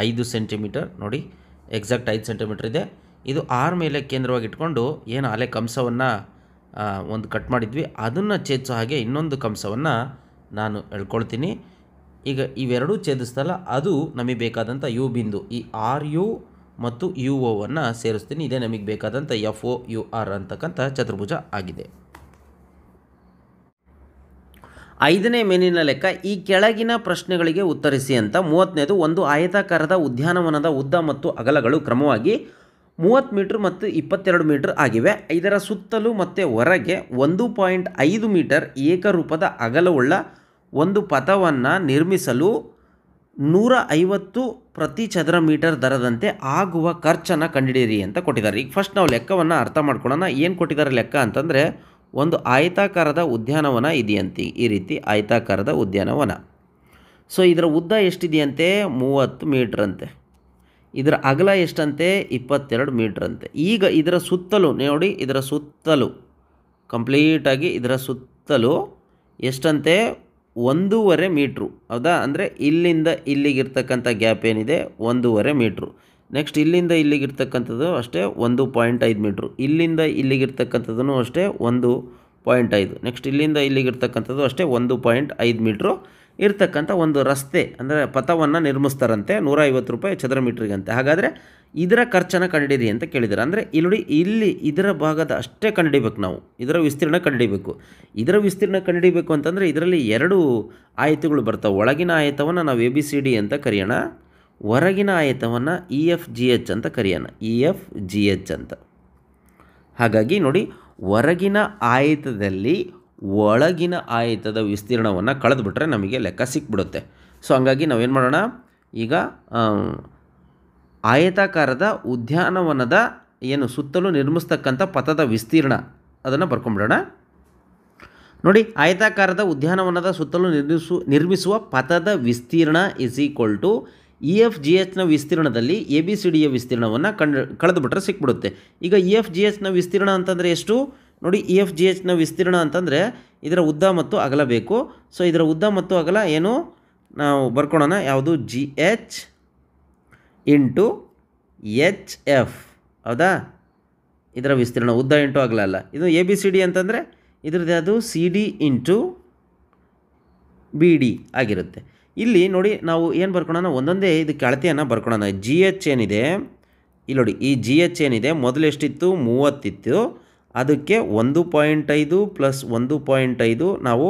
5 ಸೆಂಟಿಮೀಟರ್ ನೋಡಿ, ಎಕ್ಸಾಕ್ಟ್ 5 ಸೆಂಟಿಮೀಟ್ರ್ ಇದೆ. ಇದು R ಮೇಲೆ ಕೇಂದ್ರವಾಗಿಟ್ಕೊಂಡು ಏನು ಅಲೆ ಕಂಸವನ್ನು ಒಂದು ಕಟ್ ಮಾಡಿದ್ವಿ ಅದನ್ನು ಛೇದಿಸೋ ಹಾಗೆ ಇನ್ನೊಂದು ಕಂಸವನ್ನು ನಾನು ಎಳ್ಕೊಳ್ತೀನಿ. ಈಗ ಇವೆರಡೂ ಛೇದಿಸ್ತಲ್ಲ ಅದು ನಮಗೆ ಬೇಕಾದಂಥ ಯು ಬಿಂದು. ಈ RU ಮತ್ತು UO ಅನ್ನು ಸೇರಿಸ್ತೀನಿ. ಇದೇ ನಮಗೆ ಬೇಕಾದಂಥ FOUR ಅಂತಕ್ಕಂಥ ಚತುರ್ಭುಜ ಆಗಿದೆ. 5ನೇ ಮೇಲಿನ ಲೆಕ್ಕ ಈ ಕೆಳಗಿನ ಪ್ರಶ್ನೆಗಳಿಗೆ ಉತ್ತರಿಸಿ ಅಂತ. 30ನೇದು ಒಂದು ಆಯತಾಕಾರದ ಉದ್ಯಾನವನದ ಉದ್ದ ಮತ್ತು ಅಗಲಗಳು ಕ್ರಮವಾಗಿ 30 ಮೀಟರ್ ಮತ್ತು 22 ಮೀಟರ್ ಆಗಿವೆ. ಇದರ ಸುತ್ತಲೂ ಮತ್ತು ಹೊರಗೆ 1.5 ಮೀಟರ್ ಏಕರೂಪದ ಅಗಲವುಳ್ಳ ಒಂದು ಪಥವನ್ನು ನಿರ್ಮಿಸಲು 150 ಪ್ರತಿ ಚದರ ಮೀಟರ್ ದರದಂತೆ ಆಗುವ ಖರ್ಚನ್ನು ಕಂಡುಹಿಡಿಯಿರಿ ಅಂತ ಕೊಟ್ಟಿದ್ದಾರೆ. ಈಗ ಫಸ್ಟ್ ನಾವು ಲೆಕ್ಕವನ್ನು ಅರ್ಥ ಮಾಡ್ಕೊಳ್ಳೋಣ. ಏನು ಕೊಟ್ಟಿದ್ದಾರೆ ಲೆಕ್ಕ ಅಂತಂದರೆ ಒಂದು ಆಯತಾಕಾರದ ಉದ್ಯಾನವನ ಇದೆಯಂತೆ. ಈ ರೀತಿ ಆಯತಾಕಾರದ ಉದ್ಯಾನವನ. ಸೊ ಇದರ ಉದ್ದ ಎಷ್ಟಿದೆಯಂತೆ 30 ಮೀಟ್ರ್ ಅಂತೆ. ಇದರ ಅಗಲ ಎಷ್ಟಂತೆ 22 ಮೀಟ್ರ್ ಅಂತೆ. ಈಗ ಇದರ ಸುತ್ತಲೂ ನೋಡಿ, ಇದರ ಸುತ್ತಲೂ ಕಂಪ್ಲೀಟಾಗಿ ಇದರ ಸುತ್ತಲೂ ಎಷ್ಟಂತೆ 1.5 ಮೀಟ್ರು. ಹೌದಾ? ಅಂದರೆ ಇಲ್ಲಿಂದ ಇಲ್ಲಿಗಿರ್ತಕ್ಕಂಥ ಗ್ಯಾಪ್ ಏನಿದೆ 1.5 ಮೀಟ್ರು. ನೆಕ್ಸ್ಟ್ ಇಲ್ಲಿಂದ ಇಲ್ಲಿಗಿರ್ತಕ್ಕಂಥದ್ದು ಅಷ್ಟೇ 1.5 ಮೀಟ್ರು. ಇಲ್ಲಿಂದ ಇಲ್ಲಿಗಿರ್ತಕ್ಕಂಥದ್ದು ಅಷ್ಟೇ 1.5. ನೆಕ್ಸ್ಟ್ ಇಲ್ಲಿಂದ ಇಲ್ಲಿಗಿರ್ತಕ್ಕಂಥದ್ದು ಅಷ್ಟೇ 1.5 ಮೀಟ್ರು ಇರ್ತಕ್ಕಂಥ ಒಂದು ರಸ್ತೆ ಅಂದರೆ ಪಥವನ್ನು ನಿರ್ಮಿಸ್ತಾರಂತೆ 150 ರೂಪಾಯಿ ಚದರ ಮೀಟ್ರಿಗಂತೆ. ಹಾಗಾದರೆ ಇದರ ಖರ್ಚನ್ನು ಕಂಡುಹಿಡಿಯಿರಿ ಅಂತ ಕೇಳಿದ್ದಾರೆ. ಅಂದರೆ ಇಲ್ಲಿ ಇಲ್ಲಿ ಇದರ ಭಾಗದ ಅಷ್ಟೇ ಕಂಡುಹಿಡಿಬೇಕು ನಾವು. ಇದರ ವಿಸ್ತೀರ್ಣ ಕಂಡುಹಿಡಿಬೇಕು. ಇದರ ವಿಸ್ತೀರ್ಣ ಕಂಡುಹಿಡಿಬೇಕು ಅಂತಂದರೆ ಇದರಲ್ಲಿ 2 ಆಯತಗಳು ಬರ್ತಾವೆ. ಒಳಗಿನ ಆಯತವನ್ನು ನಾವು ABCD ಅಂತ ಕರೆಯೋಣ. ಹೊರಗಿನ ಆಯತವನ್ನು EFGH ಅಂತ ಕರೆಯೋಣ. EFGH ಅಂತ. ಹಾಗಾಗಿ ನೋಡಿ, ಹೊರಗಿನ ಆಯತದಲ್ಲಿ ಒಳಗಿನ ಆಯತದ ವಿಸ್ತೀರ್ಣವನ್ನು ಕಳೆದುಬಿಟ್ರೆ ನಮಗೆ ಲೆಕ್ಕ ಸಿಕ್ಬಿಡುತ್ತೆ. ಸೊ ಹಂಗಾಗಿ ನಾವೇನು ಮಾಡೋಣ, ಈಗ ಆಯತಾಕಾರದ ಉದ್ಯಾನವನದ ಏನು ಸುತ್ತಲೂ ನಿರ್ಮಿಸ್ತಕ್ಕಂಥ ಪಥದ ವಿಸ್ತೀರ್ಣ ಅದನ್ನು ಬರ್ಕೊಂಬಿಡೋಣ. ನೋಡಿ, ಆಯತಾಕಾರದ ಉದ್ಯಾನವನದ ಸುತ್ತಲೂ ನಿರ್ಮಿಸುವ ಪಥದ ವಿಸ್ತೀರ್ಣ ಇಸ್ ಈಕ್ವಲ್ ಟು EFGHನ ವಿಸ್ತೀರ್ಣದಲ್ಲಿ ABCDಯ ವಿಸ್ತೀರ್ಣವನ್ನು ಕಳೆದುಬಿಟ್ರೆ ಸಿಕ್ಬಿಡುತ್ತೆ. ಈಗ EFGHನ ವಿಸ್ತೀರ್ಣ ಅಂತಂದರೆ ಎಷ್ಟು ನೋಡಿ, EFGHನ ವಿಸ್ತೀರ್ಣ ಅಂತಂದರೆ ಇದರ ಉದ್ದ ಮತ್ತು ಅಗಲ ಬೇಕು. ಸೊ ಇದರ ಉದ್ದ ಮತ್ತು ಅಗಲ ಏನು ನಾವು ಬರ್ಕೊಳ್ಳೋಣ, ಯಾವುದು GH ಇಂಟು HF. ಹೌದಾ? ಇದರ ವಿಸ್ತೀರ್ಣ ಉದ್ದ ಇಂಟು ಅಗಲ ಅಲ್ಲ. ಇದು ABCD ಅಂತಂದರೆ ಇದ್ರದ್ದು ಯಾವುದು CD ಇಂಟು BD ಆಗಿರುತ್ತೆ. ಇಲ್ಲಿ ನೋಡಿ ನಾವು ಏನು ಬರ್ಕೊಳ್ಳೋಣ, ಒಂದೊಂದೇ ಇದಕ್ಕೆ ಅಳತೆಯನ್ನು ಬರ್ಕೊಳ್ಳೋಣ. GH ಏನಿದೆ ಇಲ್ಲಿ ನೋಡಿ, ಈ GH ಏನಿದೆ ಮೊದಲು ಎಷ್ಟಿತ್ತು 30 ಇತ್ತು. ಅದಕ್ಕೆ 1.5 ಪ್ಲಸ್ 1.5 ನಾವು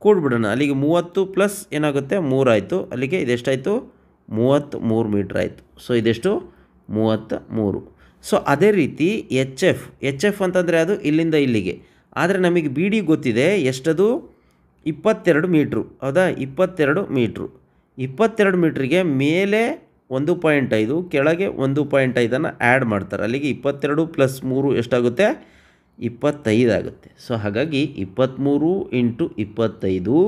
ಕೂಡ್ಬಿಡೋಣ. ಅಲ್ಲಿಗೆ 30 ಪ್ಲಸ್ ಏನಾಗುತ್ತೆ 3 ಆಯಿತು. ಅಲ್ಲಿಗೆ ಇದೆಷ್ಟಾಯಿತು 33 ಮೀಟ್ರ್ ಆಯಿತು. ಸೊ ಇದೆಷ್ಟು 33. ಸೊ ಅದೇ ರೀತಿ ಎಚ್ ಎಫ್ ಅಂತಂದರೆ ಅದು ಇಲ್ಲಿಂದ ಇಲ್ಲಿಗೆ. ಆದರೆ ನಮಗೆ ಬಿ ಡಿ ಗೊತ್ತಿದೆ ಎಷ್ಟದು 22 ಮೀಟ್ರು. ಹೌದಾ, 22 ಮೀಟ್ರು. 22 ಮೀಟ್ರಿಗೆ ಮೇಲೆ 1.5 ಕೆಳಗೆ 1.5 ಆ್ಯಡ್ ಮಾಡ್ತಾರೆ. ಅಲ್ಲಿಗೆ 22 + 3 ಎಷ್ಟಾಗುತ್ತೆ? 25 ಆಗುತ್ತೆ. ಸೊ ಹಾಗಾಗಿ 23 × 25.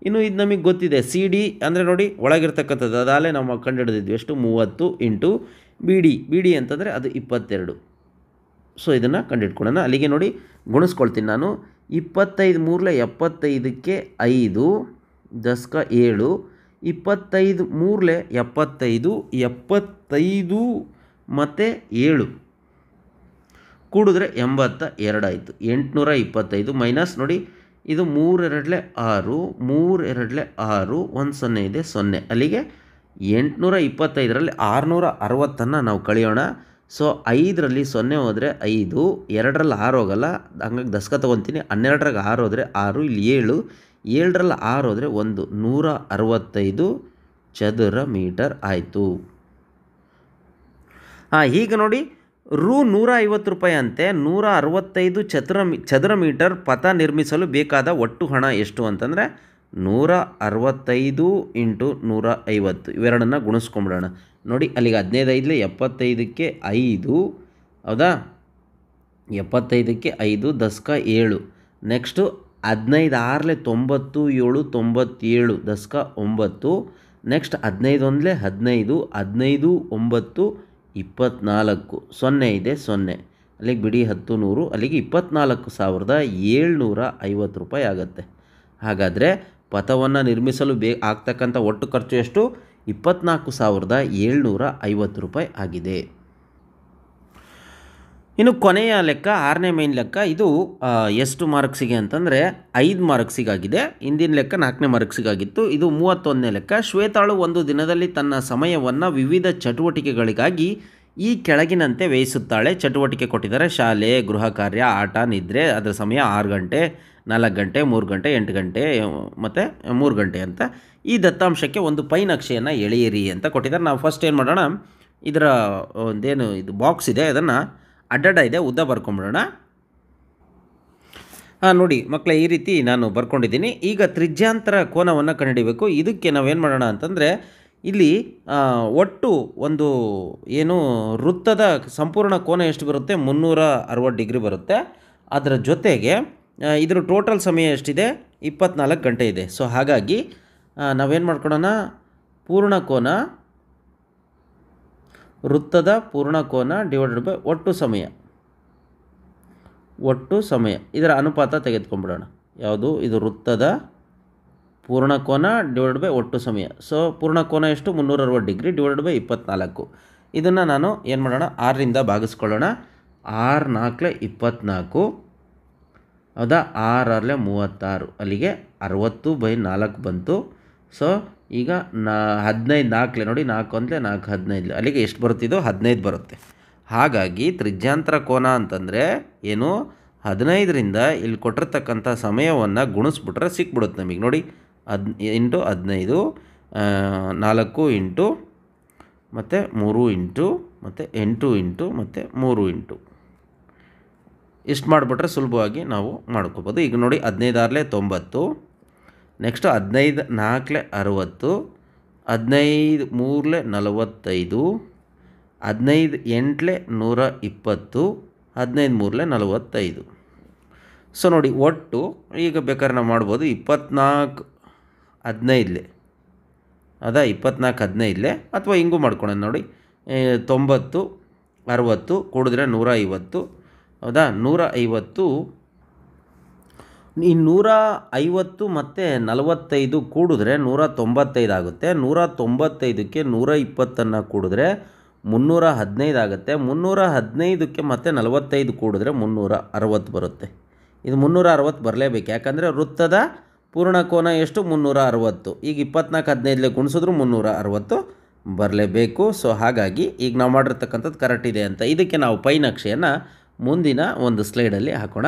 ಇನ್ನು ಇದು ನಮಗೆ ಗೊತ್ತಿದೆ ಸಿ ಡಿ ಅಂದರೆ ನೋಡಿ ಒಳಗಿರ್ತಕ್ಕಂಥದ್ದು ಅದಾಗಲೇ ನಾವು ಕಂಡುಹಿಡಿದಿದ್ವಿ ಎಷ್ಟು? 30 × ಬಿ ಡಿ ಅಂತಂದರೆ ಅದು 22. ಸೊ ಇದನ್ನು ಕಂಡುಹಿಡ್ಕೊಳ್ಳೋಣ. ಅಲ್ಲಿಗೆ ನೋಡಿ ಗುಣಿಸ್ಕೊಳ್ತೀನಿ ನಾನು. 25 3 75ಕ್ಕೆ 5 ದಸ್ಕ 7. 25 3 75 75 ಮತ್ತು 7 ಕೂಡಿದ್ರೆ 82 ಆಯಿತು. 825 ಮೈನಸ್ ನೋಡಿ ಇದು 3 2 6 3 2 6 1 0 ಇದೆ 0. ಅಲ್ಲಿಗೆ 825ರಲ್ಲಿ 660 ನಾವು ಕಳೆಯೋಣ. ಸೊ 5ರಲ್ಲಿ 0 ಹೋದರೆ 5, 2ರಲ್ಲಿ 6 ಹೋಗಲ್ಲ, ಹಂಗಾಗಿ ದಸ್ಕ ತೊಗೊತೀನಿ. 12ರಾಗ 6 ಹೋದರೆ 6, ಇಲ್ಲಿ 7, 7ರಲ್ಲಿ 6 ಹೋದರೆ 1, 165 ಚದರ ಮೀಟರ್ ಆಯಿತು. ಈಗ ನೋಡಿ ರೂ 150 ರೂಪಾಯಿ ಅಂತೆ. 165 ಚದರ ಮೀಟರ್ ಪಥ ನಿರ್ಮಿಸಲು ಬೇಕಾದ ಒಟ್ಟು ಹಣ ಎಷ್ಟು ಅಂತಂದರೆ 165 × 150 ಇವೆರಡನ್ನು ಗುಣಿಸ್ಕೊಂಬಿಡೋಣ. ನೋಡಿ ಅಲ್ಲಿಗೆ 15 75ಕ್ಕೆ 5. ಹೌದಾ, 75ಕ್ಕೆ 5 ದಸ್ಕ 7. ನೆಕ್ಸ್ಟು 15 6 90 7 97 ದಸ್ಕ 9. ನೆಕ್ಸ್ಟ್ 15 1 15 15 9 24 0 ಇದೆ 0. ಅಲ್ಲಿಗೆ ಬಿಡಿ 10 100 ಅಲ್ಲಿಗೆ 24,750 ರೂಪಾಯಿ ಆಗುತ್ತೆ. ಹಾಗಾದರೆ ಪಥವನ್ನು ನಿರ್ಮಿಸಲು ಆಗ್ತಕ್ಕಂಥ ಒಟ್ಟು ಖರ್ಚು ಎಷ್ಟು? 24,750 ರೂಪಾಯಿ ಆಗಿದೆ. ಇನ್ನು ಕೊನೆಯ ಲೆಕ್ಕ 6ನೇ ಮೇನ್ ಲೆಕ್ಕ. ಇದು ಎಷ್ಟು ಮಾರ್ಕ್ಸಿಗೆ ಅಂತಂದರೆ 5 ಮಾರ್ಕ್ಸಿಗಾಗಿದೆ. ಹಿಂದಿನ ಲೆಕ್ಕ 4ನೇ ಮಾರ್ಕ್ಸಿಗಾಗಿತ್ತು. ಇದು 31ನೇ ಲೆಕ್ಕ. ಶ್ವೇತಾಳು ಒಂದು ದಿನದಲ್ಲಿ ತನ್ನ ಸಮಯವನ್ನು ವಿವಿಧ ಚಟುವಟಿಕೆಗಳಿಗಾಗಿ ಈ ಕೆಳಗಿನಂತೆ ವ್ಯಯಿಸುತ್ತಾಳೆ. ಚಟುವಟಿಕೆ ಕೊಟ್ಟಿದ್ದಾರೆ: ಶಾಲೆ, ಗೃಹ ಕಾರ್ಯ, ಆಟ, ನಿದ್ರೆ. ಅದರ ಸಮಯ 6 ಗಂಟೆ, 4 ಗಂಟೆ, 3 ಗಂಟೆ, 8 ಗಂಟೆ ಮತ್ತು 3 ಗಂಟೆ ಅಂತ. ಈ ದತ್ತಾಂಶಕ್ಕೆ ಒಂದು ಪೈ ನಕ್ಷೆಯನ್ನು ಎಳೆಯಿರಿ ಅಂತ ಕೊಟ್ಟಿದ್ದಾರೆ. ನಾವು ಫಸ್ಟ್ ಏನು ಮಾಡೋಣ, ಇದರ ಒಂದೇನು ಇದು ಬಾಕ್ಸ್ ಇದೆ ಅದನ್ನು ಅಡ್ಡಡ್ಡ ಇದೆ ಉದ್ದ ಬರ್ಕೊಂಬಿಡೋಣ. ನೋಡಿ ಮಕ್ಕಳೇ, ಈ ರೀತಿ ನಾನು ಬರ್ಕೊಂಡಿದ್ದೀನಿ. ಈಗ ತ್ರಿಜ್ಯಾಂತರ ಕೋನವನ್ನು ಕಂಡುಹಿಡಿಯಬೇಕು. ಇದಕ್ಕೆ ನಾವೇನು ಮಾಡೋಣ ಅಂತಂದರೆ ಇಲ್ಲಿ ಒಟ್ಟು ಒಂದು ಏನು ವೃತ್ತದ ಸಂಪೂರ್ಣ ಕೋನ ಎಷ್ಟು ಬರುತ್ತೆ? 360 ಡಿಗ್ರಿ ಬರುತ್ತೆ. ಅದರ ಜೊತೆಗೆ ಇದರ ಟೋಟಲ್ ಸಮಯ ಎಷ್ಟಿದೆ? 24 ಗಂಟೆ ಇದೆ. ಸೊ ಹಾಗಾಗಿ ನಾವೇನು ಮಾಡ್ಕೊಳ್ಳೋಣ, ಪೂರ್ಣಕೋನ ವೃತ್ತದ ಪೂರ್ಣಕೋನ ಡಿವೈಡೆಡ್ ಬೈ ಒಟ್ಟು ಸಮಯ ಇದರ ಅನುಪಾತ ತೆಗೆದುಕೊಂಡ್ಬಿಡೋಣ. ಯಾವುದು? ಇದು ವೃತ್ತದ ಪೂರ್ಣಕೋನ ಡಿವೈಡೆಡ್ ಬೈ ಒಟ್ಟು ಸಮಯ. ಸೊ ಪೂರ್ಣಕೋನ ಎಷ್ಟು? 360 ಡಿಗ್ರಿ ಡಿವೈಡೆಡ್ ಬೈ 24. ಇದನ್ನು ನಾನು ಏನು ಮಾಡೋಣ, 6ರಿಂದ ಭಾಗಿಸ್ಕೊಳ್ಳೋಣ. 6 4 24. ಹೌದಾ, 6 6 36. ಅಲ್ಲಿಗೆ 60/4 ಬಂತು. ಸೊ ಈಗ 15 4 ನೋಡಿ, 4 1 4 15. ಅಲ್ಲಿಗೆ ಎಷ್ಟು ಬರುತ್ತಿದ್ದು? 15 ಬರುತ್ತೆ. ಹಾಗಾಗಿ ತ್ರಿಜ್ಯಾಂತರ ಕೋನ ಅಂತಂದರೆ ಏನು? 15ರಿಂದ ಇಲ್ಲಿ ಕೊಟ್ಟಿರ್ತಕ್ಕಂಥ ಸಮಯವನ್ನು ಗುಣಿಸ್ಬಿಟ್ರೆ ಸಿಕ್ಬಿಡುತ್ತೆ ನಮಗೆ. ನೋಡಿ 10 × 15 4 ಇಂಟು ಮತ್ತು 3 ಇಂಟು ಮತ್ತು 8 ಇಂಟು ಮತ್ತು 3 ಇಂಟು ಇಷ್ಟು ಮಾಡಿಬಿಟ್ರೆ ಸುಲಭವಾಗಿ ನಾವು ಮಾಡ್ಕೋಬೋದು. ಈಗ ನೋಡಿ 15 6 90. ನೆಕ್ಸ್ಟು 15 4 60. 15 3 45. 15 8 120. 15 3 45. ಸೊ ನೋಡಿ ಒಟ್ಟು ಈಗ ಬೇಕಾದ್ರೆ ನಾವು ಮಾಡ್ಬೋದು 24 15 ಅದಾ 24 15 ಅಥವಾ ಹಿಂಗೂ ಮಾಡ್ಕೊಳ್ಳೋಣ. ನೋಡಿ 90 60 ಕೂಡಿದ್ರೆ 150. ಹೌದಾ, 150. ಈ 150 ಮತ್ತು 45 ಕೂಡಿದ್ರೆ 195 ಆಗುತ್ತೆ. 195ಕ್ಕೆ 120 ಕೂಡಿದ್ರೆ 315 ಆಗುತ್ತೆ. 315ಕ್ಕೆ ಮತ್ತು 45 ಕೂಡಿದ್ರೆ 360 ಬರುತ್ತೆ. ಇದು 360 ಬರಲೇಬೇಕು, ಯಾಕಂದರೆ ವೃತ್ತದ ಪೂರ್ಣಕೋನ ಎಷ್ಟು? 360. ಈಗ 24 15 ಗುಣಿಸಿದ್ರು 360 ಬರಲೇಬೇಕು. ಸೊ ಹಾಗಾಗಿ ಈಗ ನಾವು ಮಾಡಿರ್ತಕ್ಕಂಥದ್ದು ಕರೆಕ್ಟ್ ಇದೆ ಅಂತ. ಇದಕ್ಕೆ ನಾವು ಪೈ ನಕ್ಷೆಯನ್ನು ಮುಂದಿನ ಒಂದು ಸ್ಲೈಡಲ್ಲಿ ಹಾಕೋಣ.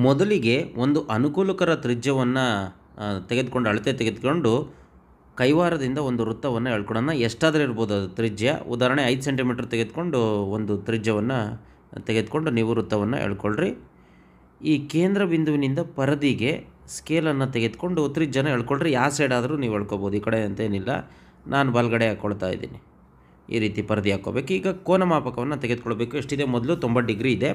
ಮೊದಲಿಗೆ ಒಂದು ಅನುಕೂಲಕರ ತ್ರಿಜ್ಯವನ್ನು ಅಳತೆ ತೆಗೆದುಕೊಂಡು ಕೈವಾರದಿಂದ ಒಂದು ವೃತ್ತವನ್ನು ಎಳ್ಕೊಳ್ಳೋಣ. ಎಷ್ಟಾದರೂ ಇರ್ಬೋದು ಅದು ತ್ರಿಜ್ಯ. ಉದಾಹರಣೆ 5 ಸೆಂಟಿಮೀಟ್ರ್ ತೆಗೆದುಕೊಂಡು ಒಂದು ತ್ರಿಜ್ಯವನ್ನು ತೆಗೆದುಕೊಂಡು ನೀವು ವೃತ್ತವನ್ನು ಎಳ್ಕೊಳ್ರಿ. ಈ ಕೇಂದ್ರ ಬಿಂದುವಿನಿಂದ ಪರದಿಗೆ ಸ್ಕೇಲನ್ನು ತೆಗೆದುಕೊಂಡು ತ್ರಿಜ್ಯನ ಎಳ್ಕೊಳ್ರಿ. ಯಾವ ಸೈಡ್ ಆದರೂ ನೀವು ಎಳ್ಕೊಬೋದು, ಈ ಕಡೆ ಅಂತೇನಿಲ್ಲ. ನಾನು ಬಲಗಡೆ ಹಾಕ್ಕೊಳ್ತಾ ಇದ್ದೀನಿ. ಈ ರೀತಿ ಪರದಿ ಹಾಕ್ಕೋಬೇಕು. ಈಗ ಕೋನಮಾಪಕವನ್ನು ತೆಗೆದುಕೊಳ್ಬೇಕು. ಎಷ್ಟಿದೆ ಮೊದಲು 90 ಡಿಗ್ರಿ ಇದೆ.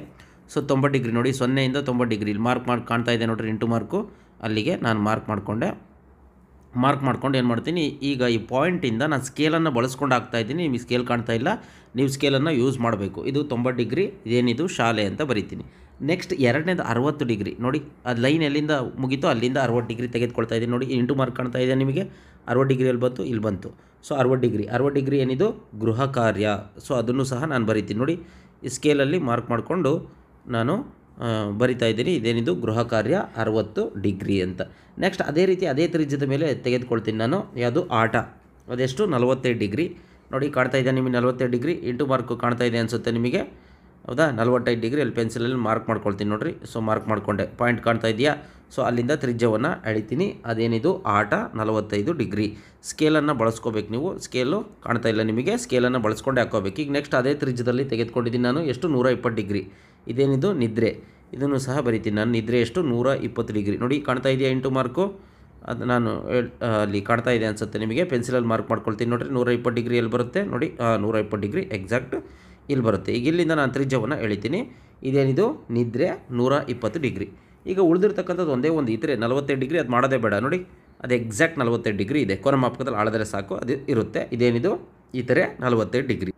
ಸೊ 90 ಡಿಗ್ರಿ ನೋಡಿ, 0ಇಂದ 90 ಡಿಗ್ರಿ ಇಲ್ಲಿ ಮಾರ್ಕ್ ಕಾಣ್ತಾ ಇದೆ ನೋಡಿರಿ, ಇಂಟು ಮಾರ್ಕು. ಅಲ್ಲಿಗೆ ನಾನು ಮಾರ್ಕ್ ಮಾಡ್ಕೊಂಡು ಏನು ಮಾಡ್ತೀನಿ, ಈಗ ಈ ಪಾಯಿಂಟಿಂದ ನಾನು ಸ್ಕೇಲನ್ನು ಬಳಸ್ಕೊಂಡು ಹಾಕ್ತಾಯಿದ್ದೀನಿ. ನಿಮಗೆ ಸ್ಕೇಲ್ ಕಾಣ್ತಾ ಇಲ್ಲ, ನೀವು ಸ್ಕೇಲನ್ನು ಯೂಸ್ ಮಾಡಬೇಕು. ಇದು 90 ಡಿಗ್ರಿ, ಇದೇನಿದು ಶಾಲೆ ಅಂತ ಬರಿತೀನಿ. ನೆಕ್ಸ್ಟ್ ಎರಡನೇದು 60 ಡಿಗ್ರಿ ನೋಡಿ, ಅದು ಲೈನ್ ಎಲ್ಲಿಂದ ಮುಗೀತೋ ಅಲ್ಲಿಂದ 60 ಡಿಗ್ರಿ ತೆಗೆದುಕೊಳ್ತಾ ಇದ್ದೀನಿ ನೋಡಿ. ಇಂಟು ಮಾರ್ಕ್ ಕಾಣ್ತಾ ಇದೆ ನಿಮಗೆ, 60 ಡಿಗ್ರಿ ಎಲ್ಲಿ ಬಂತು, ಇಲ್ಲಿ ಬಂತು. ಸೊ 60 ಡಿಗ್ರಿ ಏನಿದು ಗೃಹ ಕಾರ್ಯ. ಸೊ ಅದನ್ನು ಸಹ ನಾನು ಬರಿತೀನಿ ನೋಡಿ. ಈ ಸ್ಕೇಲಲ್ಲಿ ಮಾರ್ಕ್ ಮಾಡಿಕೊಂಡು ನಾನು ಬರಿತಾ ಇದ್ದೀನಿ. ಇದೇನಿದು ಗೃಹ ಕಾರ್ಯ 60 ಡಿಗ್ರಿ ಅಂತ. ನೆಕ್ಸ್ಟ್ ಅದೇ ರೀತಿ ಅದೇ ತ್ರಿಜ್ಯದ ಮೇಲೆ ತೆಗೆದುಕೊಳ್ತೀನಿ ನಾನು. ಯಾವುದು ಆಟ, ಅದೆಷ್ಟು 45 ಡಿಗ್ರಿ ನೋಡಿ, ಕಾಣ್ತಾ ಇದೆ ನಿಮಗೆ 45 ಡಿಗ್ರಿ. ಇಂಟು ಮಾರ್ಕು ಕಾಣ್ತಾ ಇದೆ ಅನಿಸುತ್ತೆ ನಿಮಗೆ, ಹೌದಾ? 45 ಡಿಗ್ರಿ ಅಲ್ಲಿ ಪೆನ್ಸಿಲಲ್ಲಿ ಮಾರ್ಕ್ ಮಾಡ್ಕೊಳ್ತೀನಿ ನೋಡಿರಿ. ಸೊ ಮಾರ್ಕ್ ಮಾಡಿಕೊಂಡೆ, ಪಾಯಿಂಟ್ ಕಾಣ್ತಾ ಇದೆಯಾ? ಸೊ ಅಲ್ಲಿಂದ ತ್ರಿಜ್ಯವನ್ನು ಎಳಿತೀನಿ. ಅದೇನಿದು ಆಟ 45 ಡಿಗ್ರಿ. ಸ್ಕೇಲನ್ನು ಬಳಸ್ಕೋಬೇಕು ನೀವು. ಸ್ಕೇಲು ಕಾಣ್ತಾ ಇಲ್ಲ ನಿಮಗೆ, ಸ್ಕೇಲನ್ನು ಬಳಸ್ಕೊಂಡೆ ಹಾಕ್ಕೋಬೇಕು. ಈಗ ನೆಕ್ಸ್ಟ್ ಅದೇ ತ್ರಿಜ್ಯದಲ್ಲಿ ತೆಗೆದುಕೊಂಡಿದ್ದೀನಿ ನಾನು. ಎಷ್ಟು 120 ಡಿಗ್ರಿ. ಇದೇನಿದು ನಿದ್ರೆ, ಇದನ್ನು ಸಹ ಬರಿತೀನಿ ನಾನು. ನಿದ್ರೆ ಎಷ್ಟು 120 ಡಿಗ್ರಿ ನೋಡಿ, ಕಾಣ್ತಾ ಇದೆಯಾ ಇಂಟು ಮಾರ್ಕು? ಅದು ನಾನು ಅಲ್ಲಿ ಕಾಣ್ತಾ ಇದೆ ಅನಿಸುತ್ತೆ ನಿಮಗೆ, ಪೆನ್ಸಿಲಲ್ಲಿ ಮಾರ್ಕ್ ಮಾಡ್ಕೊಳ್ತೀನಿ ನೋಡಿರಿ. 120 ಡಿಗ್ರಿ ಎಲ್ಲಿ ಬರುತ್ತೆ ನೋಡಿ, 120 ಡಿಗ್ರಿ ಎಕ್ಸಾಕ್ಟ್ ಇಲ್ಲಿ ಬರುತ್ತೆ. ಈಗ ಇಲ್ಲಿಂದ ನಾನು ತ್ರಿಜ್ಯವನ್ನು ಎಳಿತೀನಿ. ಇದೇನಿದು ನಿದ್ರೆ 120 ಡಿಗ್ರಿ. ಈಗ ಉಳಿದಿರ್ತಕ್ಕಂಥದ್ದು ಒಂದೇ ಒಂದು ಇತರೆ 45 ಡಿಗ್ರಿ, ಅದು ಮಾಡೋದೇ ಬೇಡ ನೋಡಿ, ಅದು ಎಕ್ಸಾಕ್ಟ್ 45 ಡಿಗ್ರಿ ಇದೆ. ಕೋನಮಾಪಕದಲ್ಲಿ ಆಳಿದ್ರೆ ಸಾಕು, ಅದು ಇರುತ್ತೆ. ಇದೇನಿದು ಇತರೆ 45 ಡಿಗ್ರಿ.